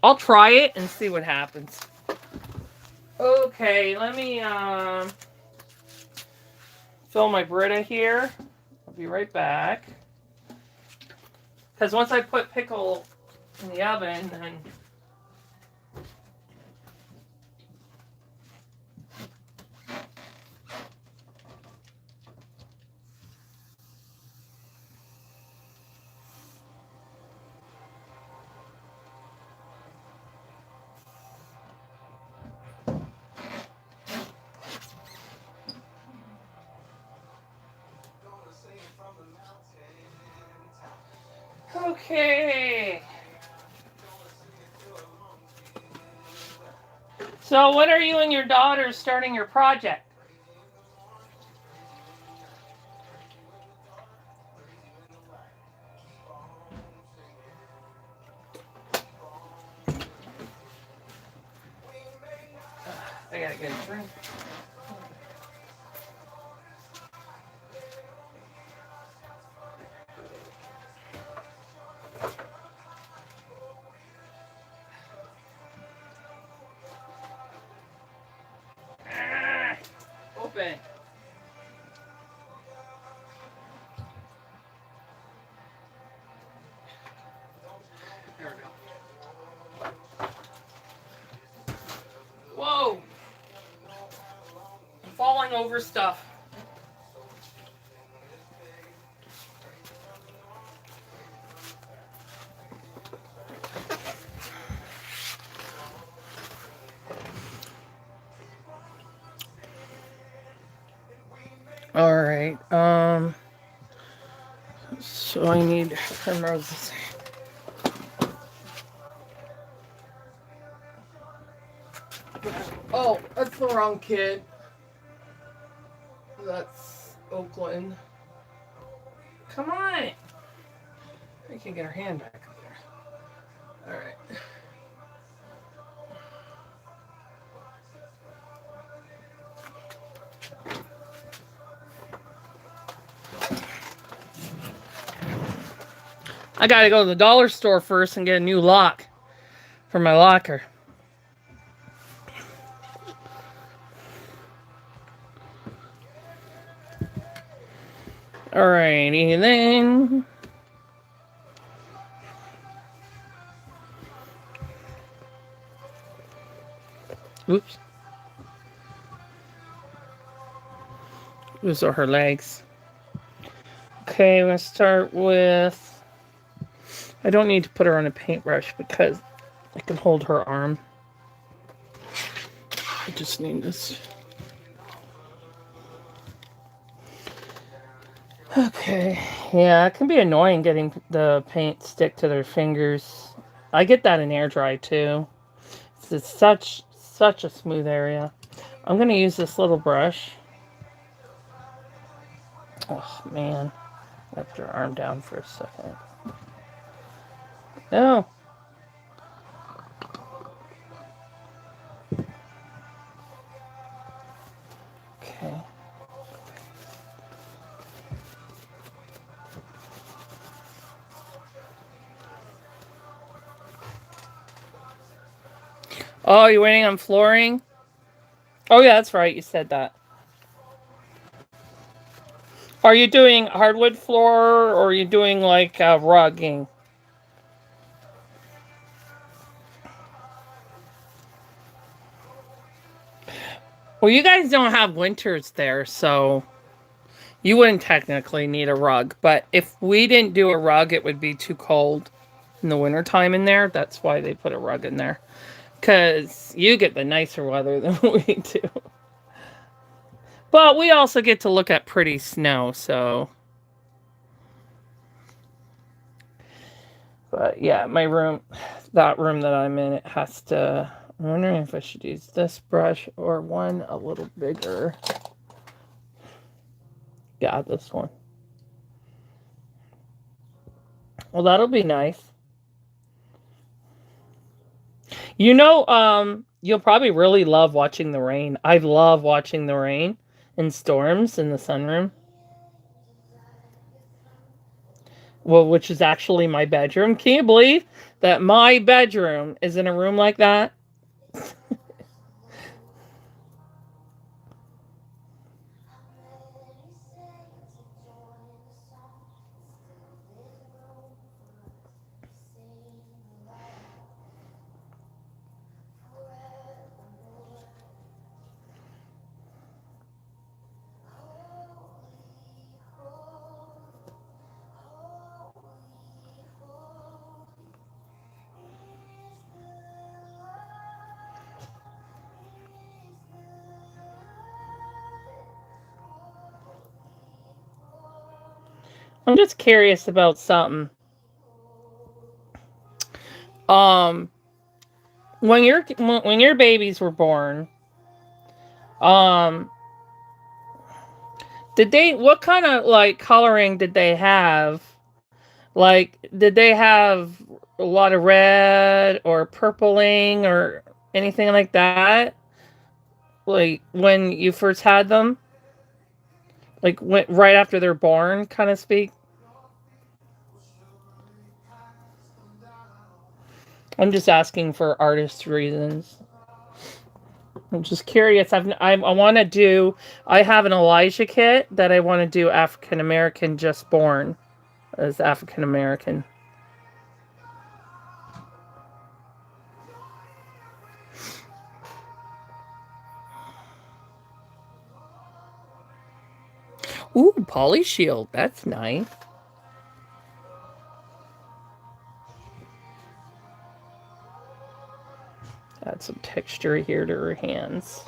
I'll try it and see what happens. Okay, let me fill my Brita here. I'll be right back. Because once I put pickle in the oven, then... Okay. So when are you and your daughter starting your project? I gotta get a drink. Open. There we go. Whoa! I'm falling over stuff. All right. So I need primroses. Oh, that's the wrong kid. That's Oakland. Come on. We can get our hand back up there. All right. I gotta go to the dollar store first and get a new lock for my locker. Alrighty then. Oops. Those are her legs. Okay, I'm gonna start with... I don't need to put her on a paintbrush because I can hold her arm. I just need this. Okay, yeah, it can be annoying getting the paint stick to their fingers. I get that in air dry too. It's such a smooth area. I'm gonna use this little brush. Oh man, lift her arm down for a second. No. Okay. Oh, you're waiting on flooring? Oh, yeah, that's right. You said that. Are you doing hardwood floor or are you doing like rugging? Well, you guys don't have winters there, so you wouldn't technically need a rug. But if we didn't do a rug, it would be too cold in the wintertime in there. That's why they put a rug in there. Because you get the nicer weather than we do. But we also get to look at pretty snow, so... But yeah, my room, that room that I'm in, it has to... I'm wondering if I should use this brush or one a little bigger. Yeah, this one. Well, that'll be nice. You know, you'll probably really love watching the rain. I love watching the rain and storms in the sunroom. Well, which is actually my bedroom. Can you believe that my bedroom is in a room like that? I'm just curious about something. Um, when your babies were born, um, did they what kind of like coloring did they have? Like, did they have a lot of red or purpling or anything like that? Like when you first had them, like right after they're born, kind of speak. I'm just asking for artist reasons. I'm just curious. I want to do. I have an Elijah kit that I want to do African American just born as African American. Ooh, poly shield. That's nice. Add some texture here to her hands.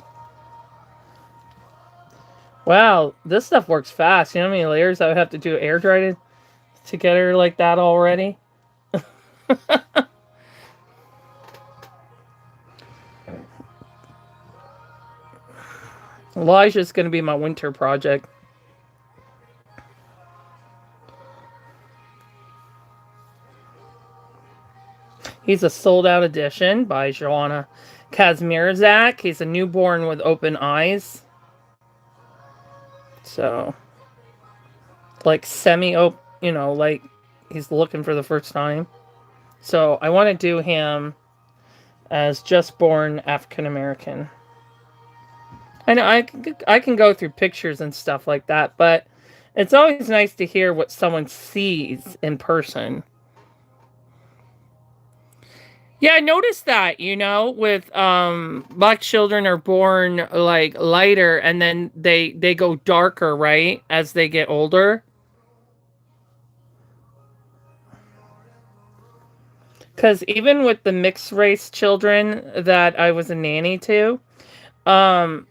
Wow, this stuff works fast. You know how many layers I would have to do air dry to get her like that already? Elijah's going to be my winter project. He's a sold out edition by Joanna Kazmierzak. He's a newborn with open eyes. So, like semi open, like he's looking for the first time. So, I want to do him as just born African American. I know I can go through pictures and stuff like that, but it's always nice to hear what someone sees in person. Yeah, I noticed that, with black children are born like lighter and then they go darker, right, as they get older. Cuz even with the mixed race children that I was a nanny to, um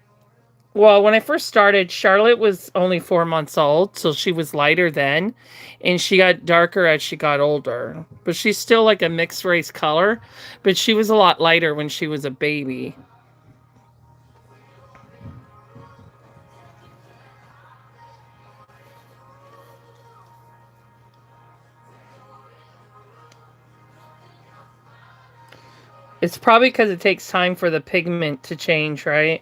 well, when I first started, Charlotte was only 4 months old, so she was lighter then, and she got darker as she got older. But she's still like a mixed race color, but she was a lot lighter when she was a baby. It's probably because it takes time for the pigment to change, right?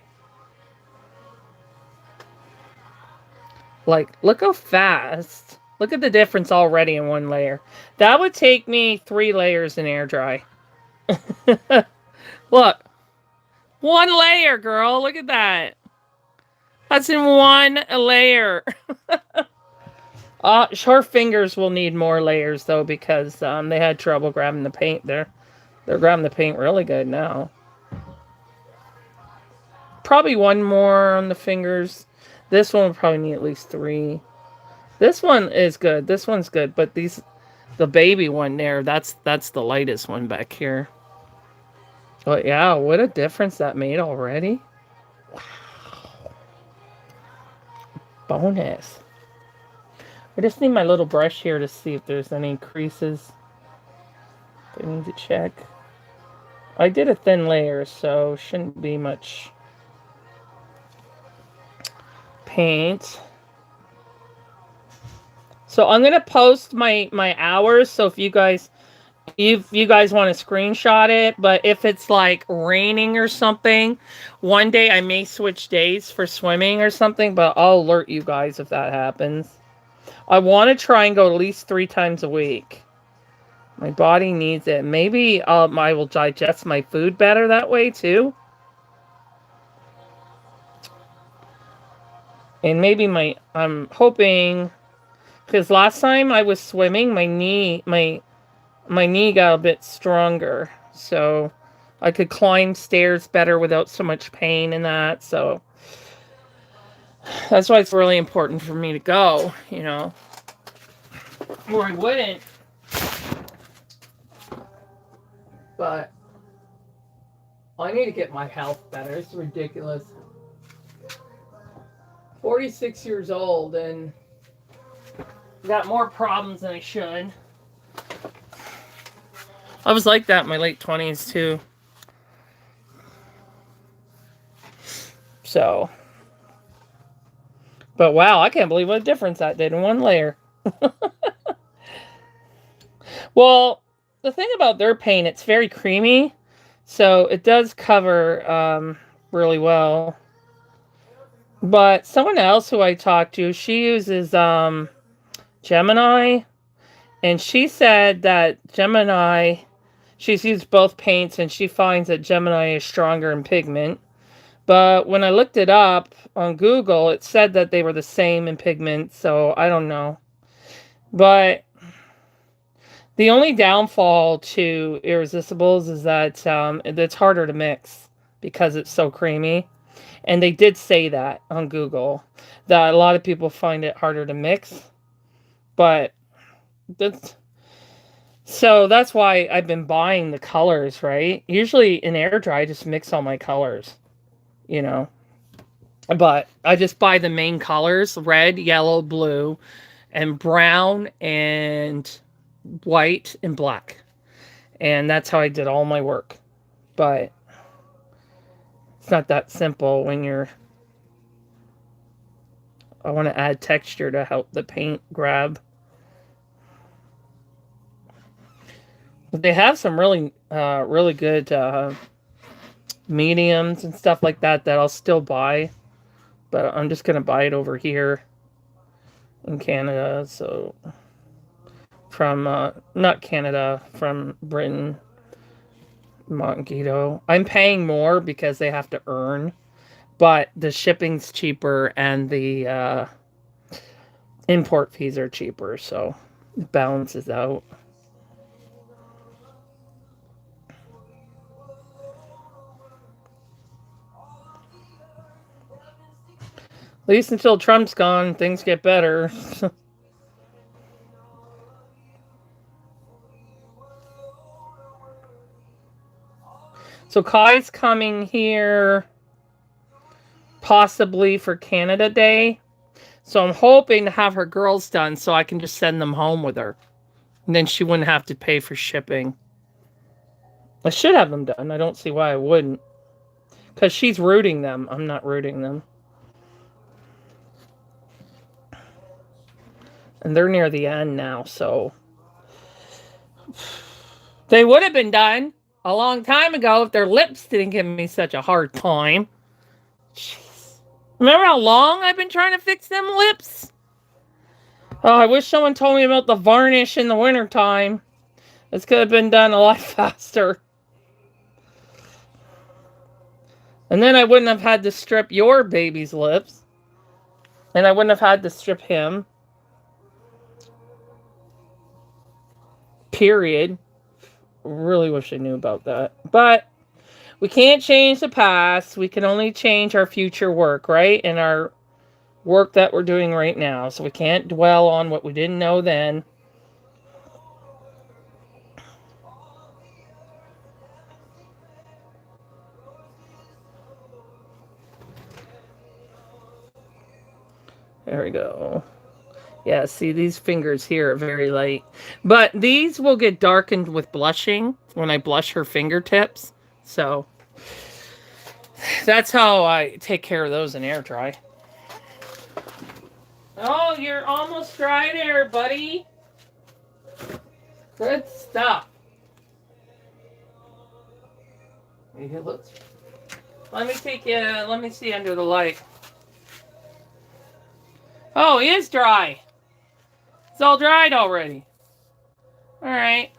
Like, look how fast. Look at the difference already in one layer. That would take me 3 layers in air dry. Look, one layer, girl. Look at that. That's in one layer. Her fingers will need more layers though because they had trouble grabbing the paint there. They're grabbing the paint really good now. Probably one more on the fingers. This one would probably need at least 3. This one is good. This one's good, but the baby one there, that's the lightest one back here. But yeah, what a difference that made already. Wow. Bonus. I just need my little brush here to see if there's any creases I need to check. I did a thin layer, so shouldn't be much paint. So I'm gonna post my hours. So if you guys you guys want to screenshot it, but if it's like raining or something, one day I may switch days for swimming or something, but I'll alert you guys if that happens. I want to try and go at least 3 times a week. My body needs it. Maybe I will digest my food better that way too. And maybe I'm hoping, because last time I was swimming, my knee got a bit stronger, so I could climb stairs better without so much pain and that. So that's why it's really important for me to go, or I wouldn't. But I need to get my health better. It's ridiculous. 46 years old and got more problems than I should. I was like that in my late 20s too. So, but wow, I can't believe what a difference that did in one layer. Well, the thing about their paint, it's very creamy, so it does cover really well. But someone else who I talked to, she uses Gemini, and she said that Gemini, she's used both paints, and she finds that Gemini is stronger in pigment. But when I looked it up on Google, it said that they were the same in pigment, so I don't know. But the only downfall to Irresistibles is that it's harder to mix because it's so creamy. And they did say that on Google, that a lot of people find it harder to mix. But so that's why I've been buying the colors, right? Usually in air dry, I just mix all my colors, But I just buy the main colors: red, yellow, blue, and brown, and white, and black. And that's how I did all my work. But it's not that simple when I want to add texture to help the paint grab. But they have some really, really good mediums and stuff like that I'll still buy. But I'm just going to buy it over here in Canada. So from, not Canada, from Britain, Montguido. I'm paying more because they have to earn. But the shipping's cheaper and the import fees are cheaper. So it balances out. At least until Trump's gone, things get better. So Kai's coming here possibly for Canada Day. So I'm hoping to have her girls done so I can just send them home with her. And then she wouldn't have to pay for shipping. I should have them done. I don't see why I wouldn't. Because she's rooting them. I'm not rooting them. And they're near the end now, so they would have been done a long time ago if their lips didn't give me such a hard time. Jeez. Remember how long I've been trying to fix them lips? Oh, I wish someone told me about the varnish in the wintertime. This could have been done a lot faster. And then I wouldn't have had to strip your baby's lips. And I wouldn't have had to strip him. Period. Really wish I knew about that. But we can't change the past. We can only change our future work, right? And our work that we're doing right now. So we can't dwell on what we didn't know then. There we go. Yeah, see, these fingers here are very light. But these will get darkened with blushing when I blush her fingertips. So that's how I take care of those in air dry. Oh, you're almost dry there, buddy. Good stuff. He looks. Let me take you. Let me see under the light. Oh, he is dry. It's all dried already. All right.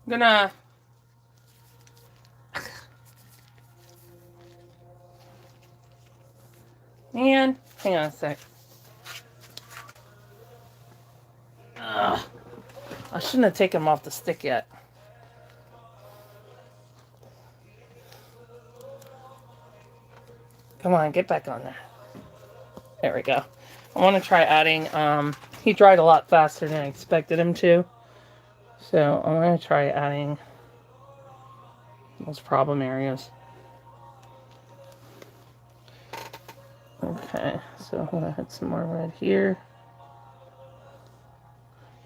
I'm gonna. Man, hang on a sec. Ugh. I shouldn't have taken him off the stick yet. Come on, get back on there. There we go. I want to try adding, he dried a lot faster than I expected him to. So I'm going to try adding those problem areas. Okay, so I'm going to add some more red here.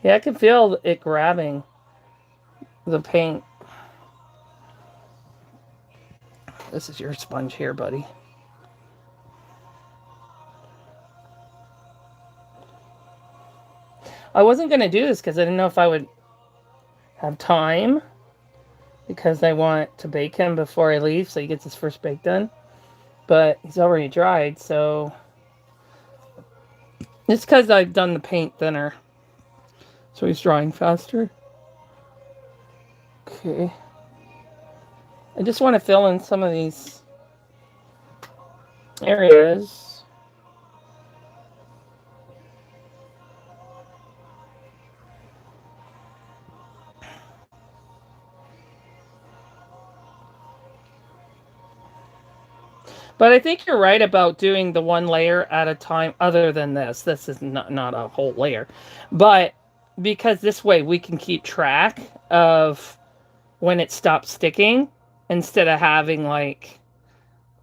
Yeah, I can feel it grabbing the paint. This is your sponge here, buddy. I wasn't going to do this because I didn't know if I would have time, because I want to bake him before I leave so he gets his first bake done. But he's already dried, so it's because I've done the paint thinner. So he's drying faster. Okay. I just want to fill in some of these areas. But I think you're right about doing the one layer at a time, other than this. This is not a whole layer. But because this way we can keep track of when it stops sticking, instead of having like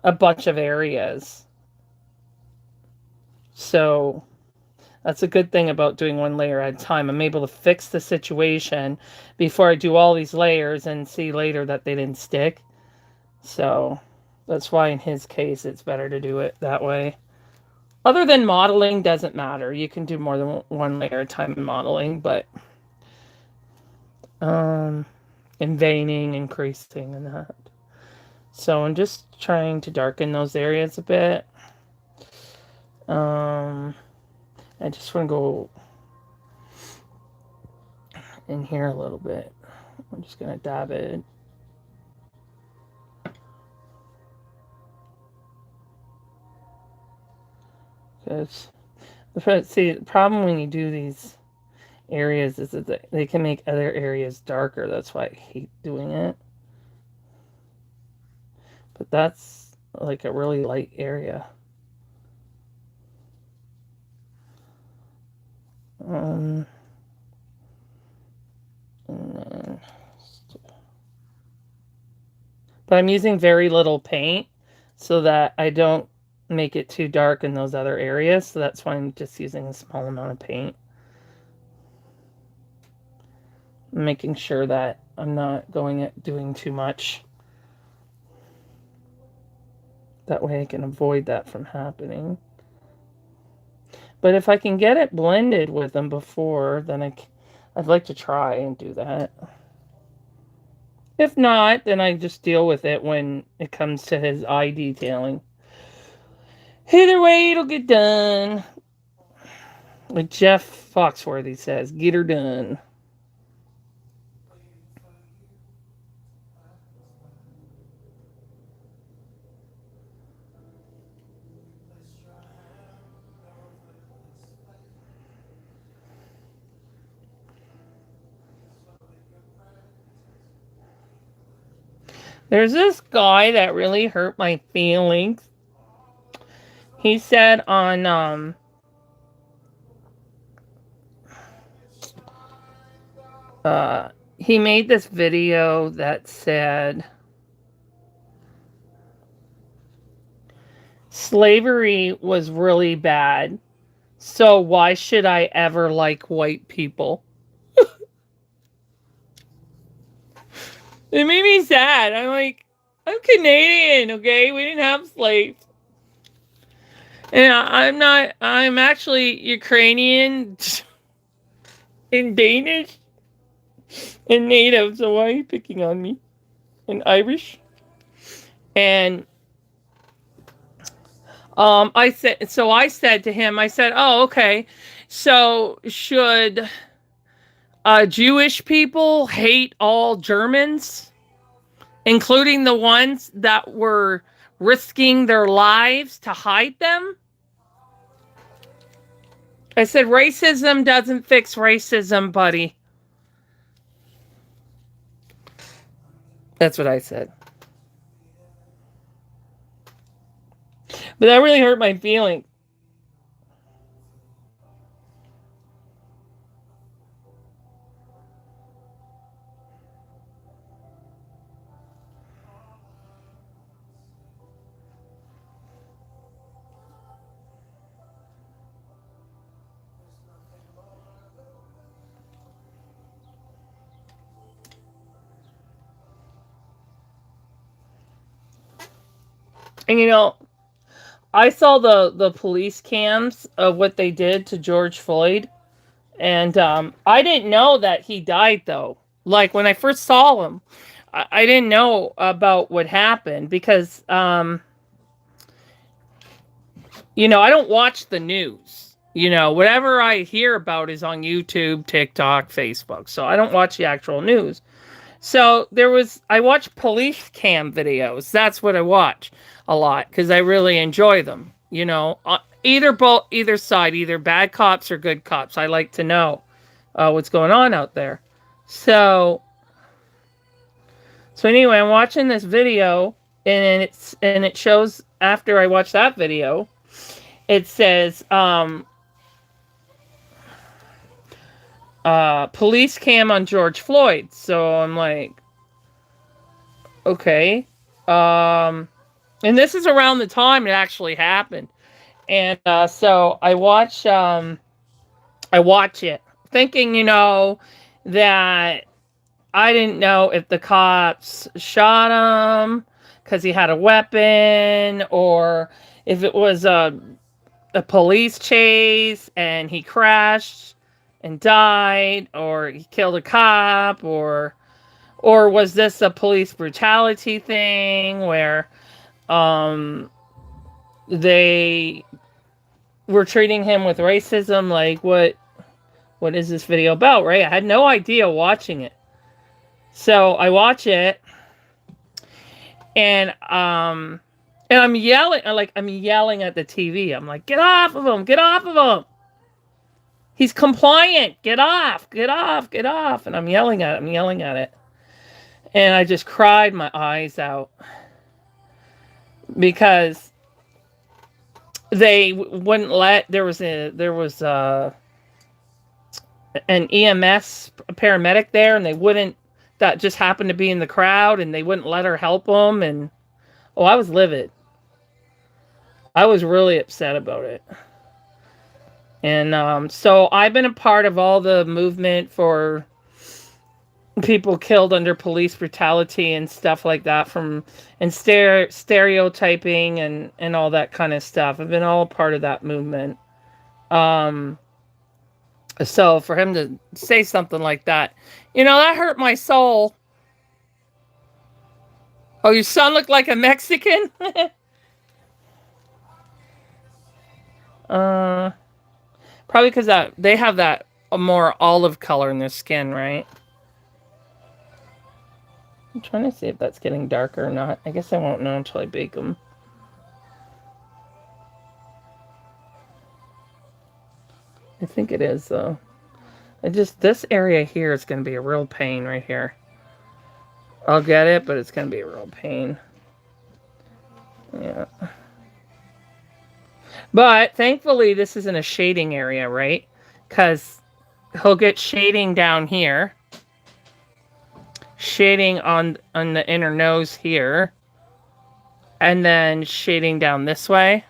a bunch of areas. So that's a good thing about doing one layer at a time. I'm able to fix the situation before I do all these layers and see later that they didn't stick. So that's why in his case it's better to do it that way. Other than modeling, doesn't matter. You can do more than one layer at a time in modeling, but in veining and creasing and that. So I'm just trying to darken those areas a bit. I just want to go in here a little bit. I'm just going to dab it. Because, see, the problem when you do these areas is that they can make other areas darker. That's why I hate doing it. But that's like a really light area. And then, but I'm using very little paint so that I don't make it too dark in those other areas. So that's why I'm just using a small amount of paint. Making sure that I'm not doing too much. That way I can avoid that from happening. But if I can get it blended with them before, then I'd like to try and do that. If not, then I just deal with it when it comes to his eye detailing. Either way, it'll get done. Like Jeff Foxworthy says, get her done. There's this guy that really hurt my feelings. He said on he made this video that said slavery was really bad, so why should I ever like white people? It made me sad. I'm like, I'm Canadian, okay? We didn't have slaves. And I'm actually Ukrainian and Danish and native, so why are you picking on me? in Irish. And I said to him, I said, "Oh, okay. So should Jewish people hate all Germans, including the ones that were risking their lives to hide them?" I said, "Racism doesn't fix racism, buddy." That's what I said. But that really hurt my feelings. And I saw the police cams of what they did to George Floyd, and I didn't know that he died though. Like when I first saw him, I didn't know about what happened because I don't watch the news. Whatever I hear about is on YouTube, TikTok, Facebook. So I don't watch the actual news. So I watch police cam videos. That's what I watch a lot because I really enjoy them. Either side, either bad cops or good cops. I like to know what's going on out there. So anyway, I'm watching this video, and it shows after I watch that video, it says police cam on George Floyd. So I'm like, okay. And this is around the time it actually happened. And so I watch it thinking, that I didn't know if the cops shot him because he had a weapon, or if it was a police chase and he crashed and died, or he killed a cop, or was this a police brutality thing where they were treating him with racism? Like, what is this video about, right? I had no idea watching it. So I watch it, and I'm yelling, I'm yelling at the TV. I'm like, "Get off of him! Get off of him! He's compliant! Get off! Get off! Get off!" And I'm yelling at it. And I just cried my eyes out because they wouldn't let. There was an EMS paramedic there, and they wouldn't. That just happened to be in the crowd, and they wouldn't let her help him. And I was livid. I was really upset about it. And so I've been a part of all the movement for people killed under police brutality and stuff like that, and stereotyping and all that kind of stuff. I've been all a part of that movement. So for him to say something like that, that hurt my soul. Oh, your son looked like a Mexican? Probably because they have that more olive color in their skin, right? I'm trying to see if that's getting darker or not. I guess I won't know until I bake them. I think it is, though. This area here is going to be a real pain right here. I'll get it, but it's going to be a real pain. Yeah. But thankfully, this isn't a shading area, right? Because he'll get shading down here. Shading on the inner nose here. And then shading down this way.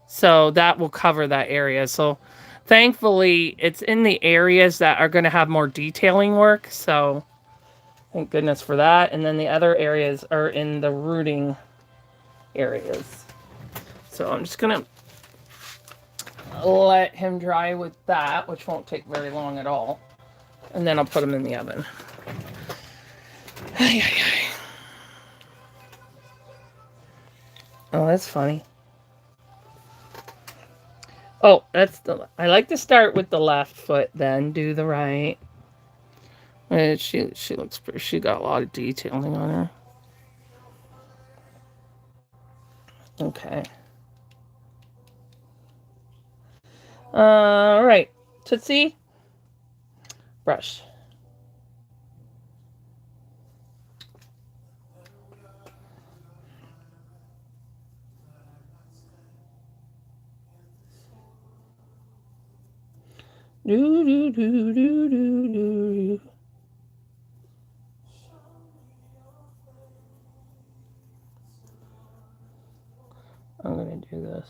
So that will cover that area. So thankfully, it's in the areas that are going to have more detailing work. So thank goodness for that. And then the other areas are in the rooting areas. So I'm just going to let him dry with that, which won't take very long at all. And then I'll put them in the oven. Oh, that's funny. Oh, that's the. I like to start with the left foot, then do the right. She looks pretty. She got a lot of detailing on her. Okay. All right. Tootsie, brush. Do do do do do do. I'm gonna do this.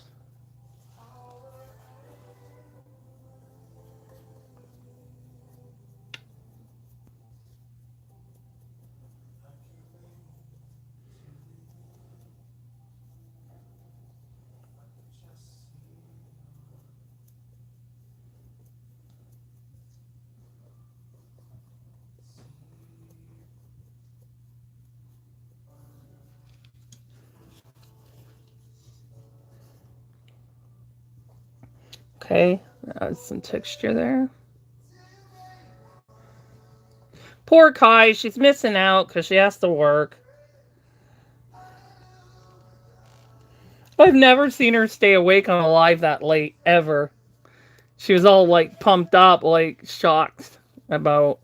Okay, add some texture there. Poor Kai, she's missing out because she has to work. I've never seen her stay awake on a live that late, ever. She was all like pumped up, like shocked about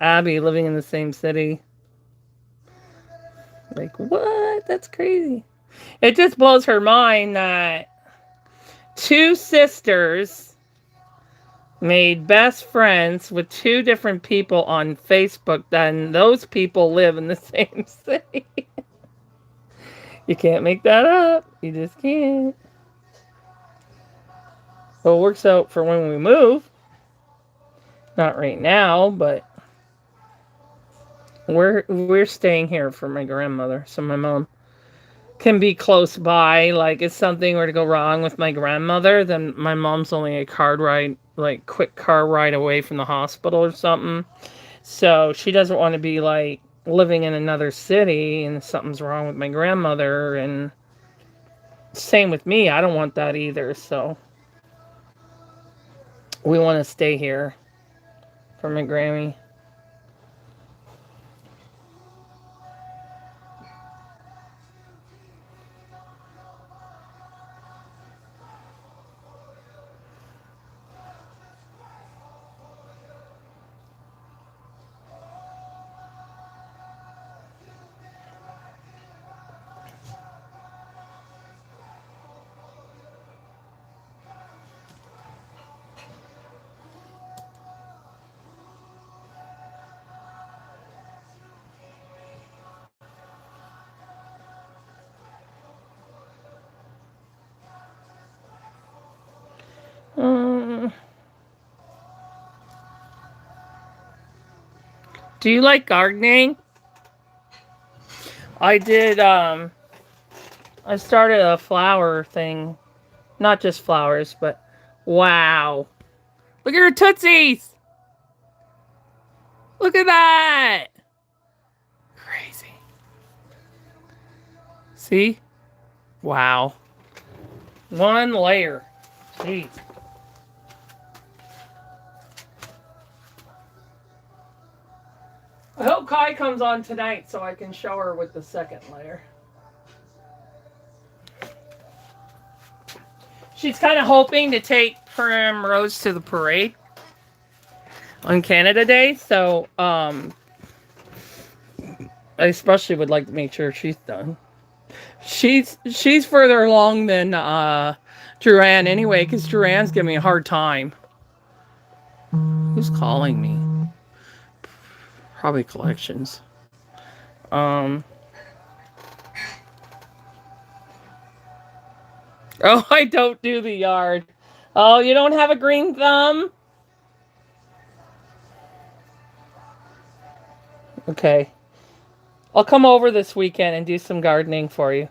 Abby living in the same city. Like, what? That's crazy. It just blows her mind that two sisters made best friends with two different people on Facebook, then those people live in the same city. You can't make that up. You just can't. Well, it works out for when we move. Not right now, but we're staying here for my grandmother, so my mom can be close by. Like, if something were to go wrong with my grandmother, then my mom's only a car ride, like quick car ride away from the hospital or something. So she doesn't want to be like living in another city and something's wrong with my grandmother. And same with me. I don't want that either. So we want to stay here for my Grammy. Um, do you like gardening? I did, I started a flower thing. Not just flowers, but wow. Look at her tootsies! Look at that! Crazy. See? Wow. One layer. Jeez. I hope Kai comes on tonight so I can show her with the second layer. She's kind of hoping to take Primrose to the parade on Canada Day, so I especially would like to make sure she's done. She's further along than Duran anyway, because Duran's giving me a hard time. Who's calling me? Probably collections. Oh, I don't do the yard. Oh, you don't have a green thumb? Okay. I'll come over this weekend and do some gardening for you.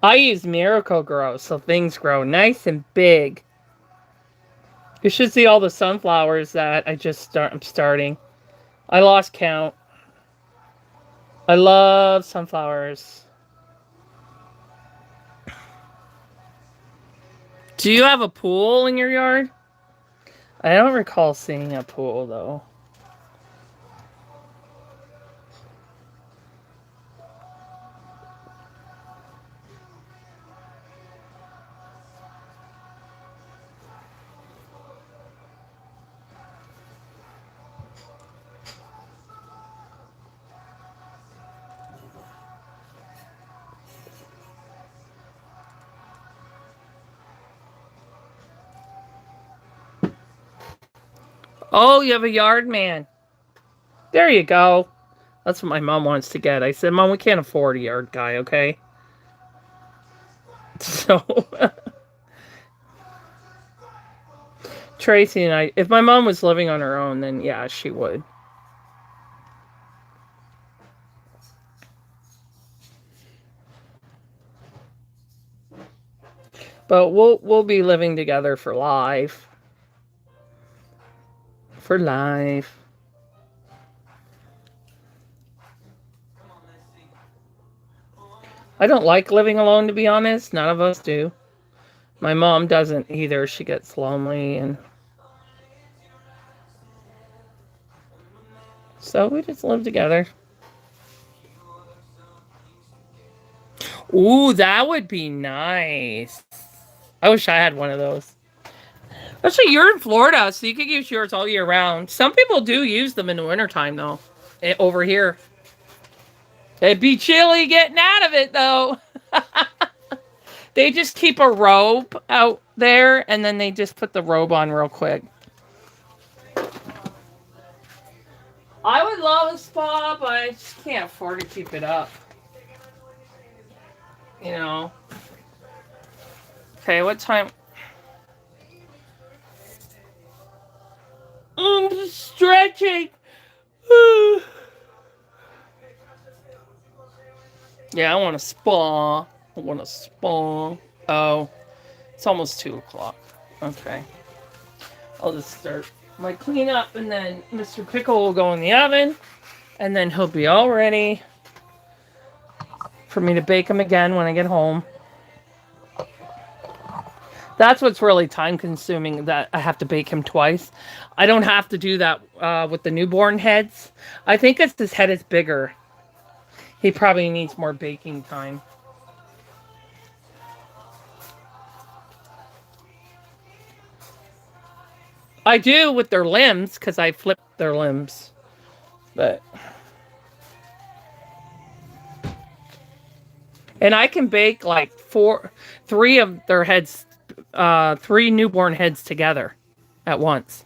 I use Miracle Grow so things grow nice and big. You should see all the sunflowers that I'm starting. I lost count. I love sunflowers. Do you have a pool in your yard? I don't recall seeing a pool though. Oh, you have a yard man. There you go. That's what my mom wants to get. I said, Mom, we can't afford a yard guy, okay? So, Tracy and I, if my mom was living on her own, then yeah, she would. But we'll be living together for life. For life. I don't like living alone, to be honest. None of us do. My mom doesn't either. She gets lonely, and so we just live together. Ooh, that would be nice. I wish I had one of those. Actually, you're in Florida, so you could use yours all year round. Some people do use them in the wintertime, though. Over here. It'd be chilly getting out of it, though. They just keep a robe out there, and then they just put the robe on real quick. I would love a spa, but I just can't afford to keep it up. You know. Okay, what time? I'm just stretching. Yeah, I want a spa. I want a spa. Oh, it's almost 2 o'clock. Okay. I'll just start my cleanup, and then Mr. Pickle will go in the oven, and then he'll be all ready for me to bake him again when I get home. That's what's really time consuming, that I have to bake him twice. I don't have to do that with the newborn heads. I think it's his head is bigger. He probably needs more baking time. I do with their limbs, because I flip their limbs. But and I can bake like 3 of their heads, 3 newborn heads together at once.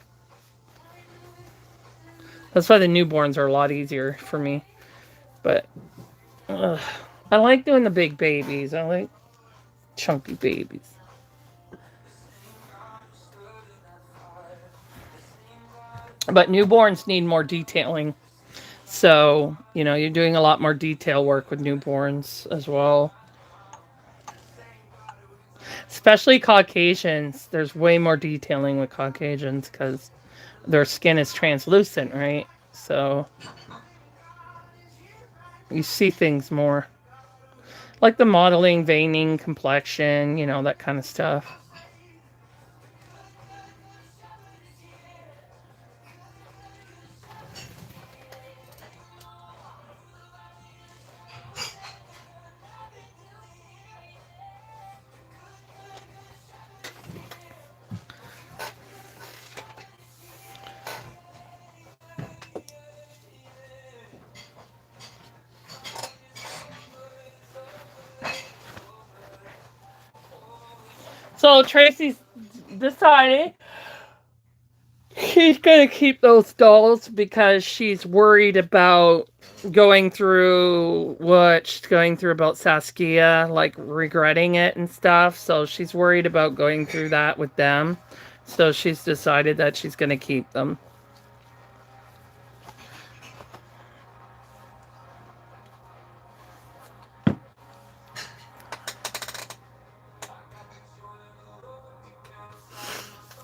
That's why the newborns are a lot easier for me. But I like doing the big babies. I like chunky babies. But newborns need more detailing. So, you're doing a lot more detail work with newborns as well. Especially Caucasians. There's way more detailing with Caucasians because their skin is translucent, right? So you see things more. Like the modeling, veining, complexion, that kind of stuff. So Tracy's decided she's going to keep those dolls because she's worried about going through what she's going through about Saskia, like regretting it and stuff. So she's worried about going through that with them. So she's decided that she's going to keep them.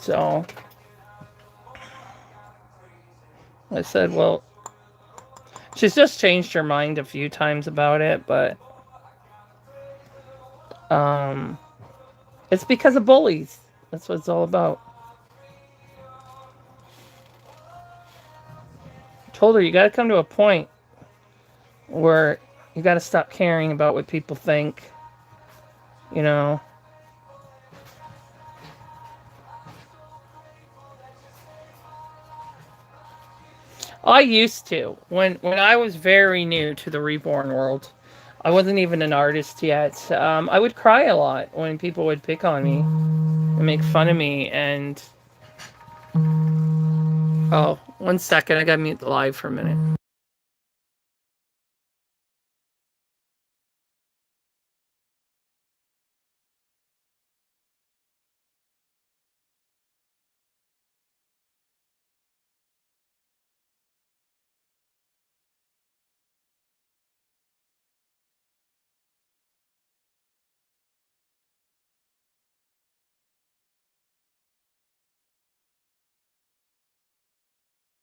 So I said, well, she's just changed her mind a few times about it, but it's because of bullies. That's what it's all about. I told her, you got to come to a point where you got to stop caring about what people think, you know. I used to when I was very new to the Reborn world. I wasn't even an artist yet. I would cry a lot when people would pick on me and make fun of me. And oh, 1 second, I gotta mute the live for a minute.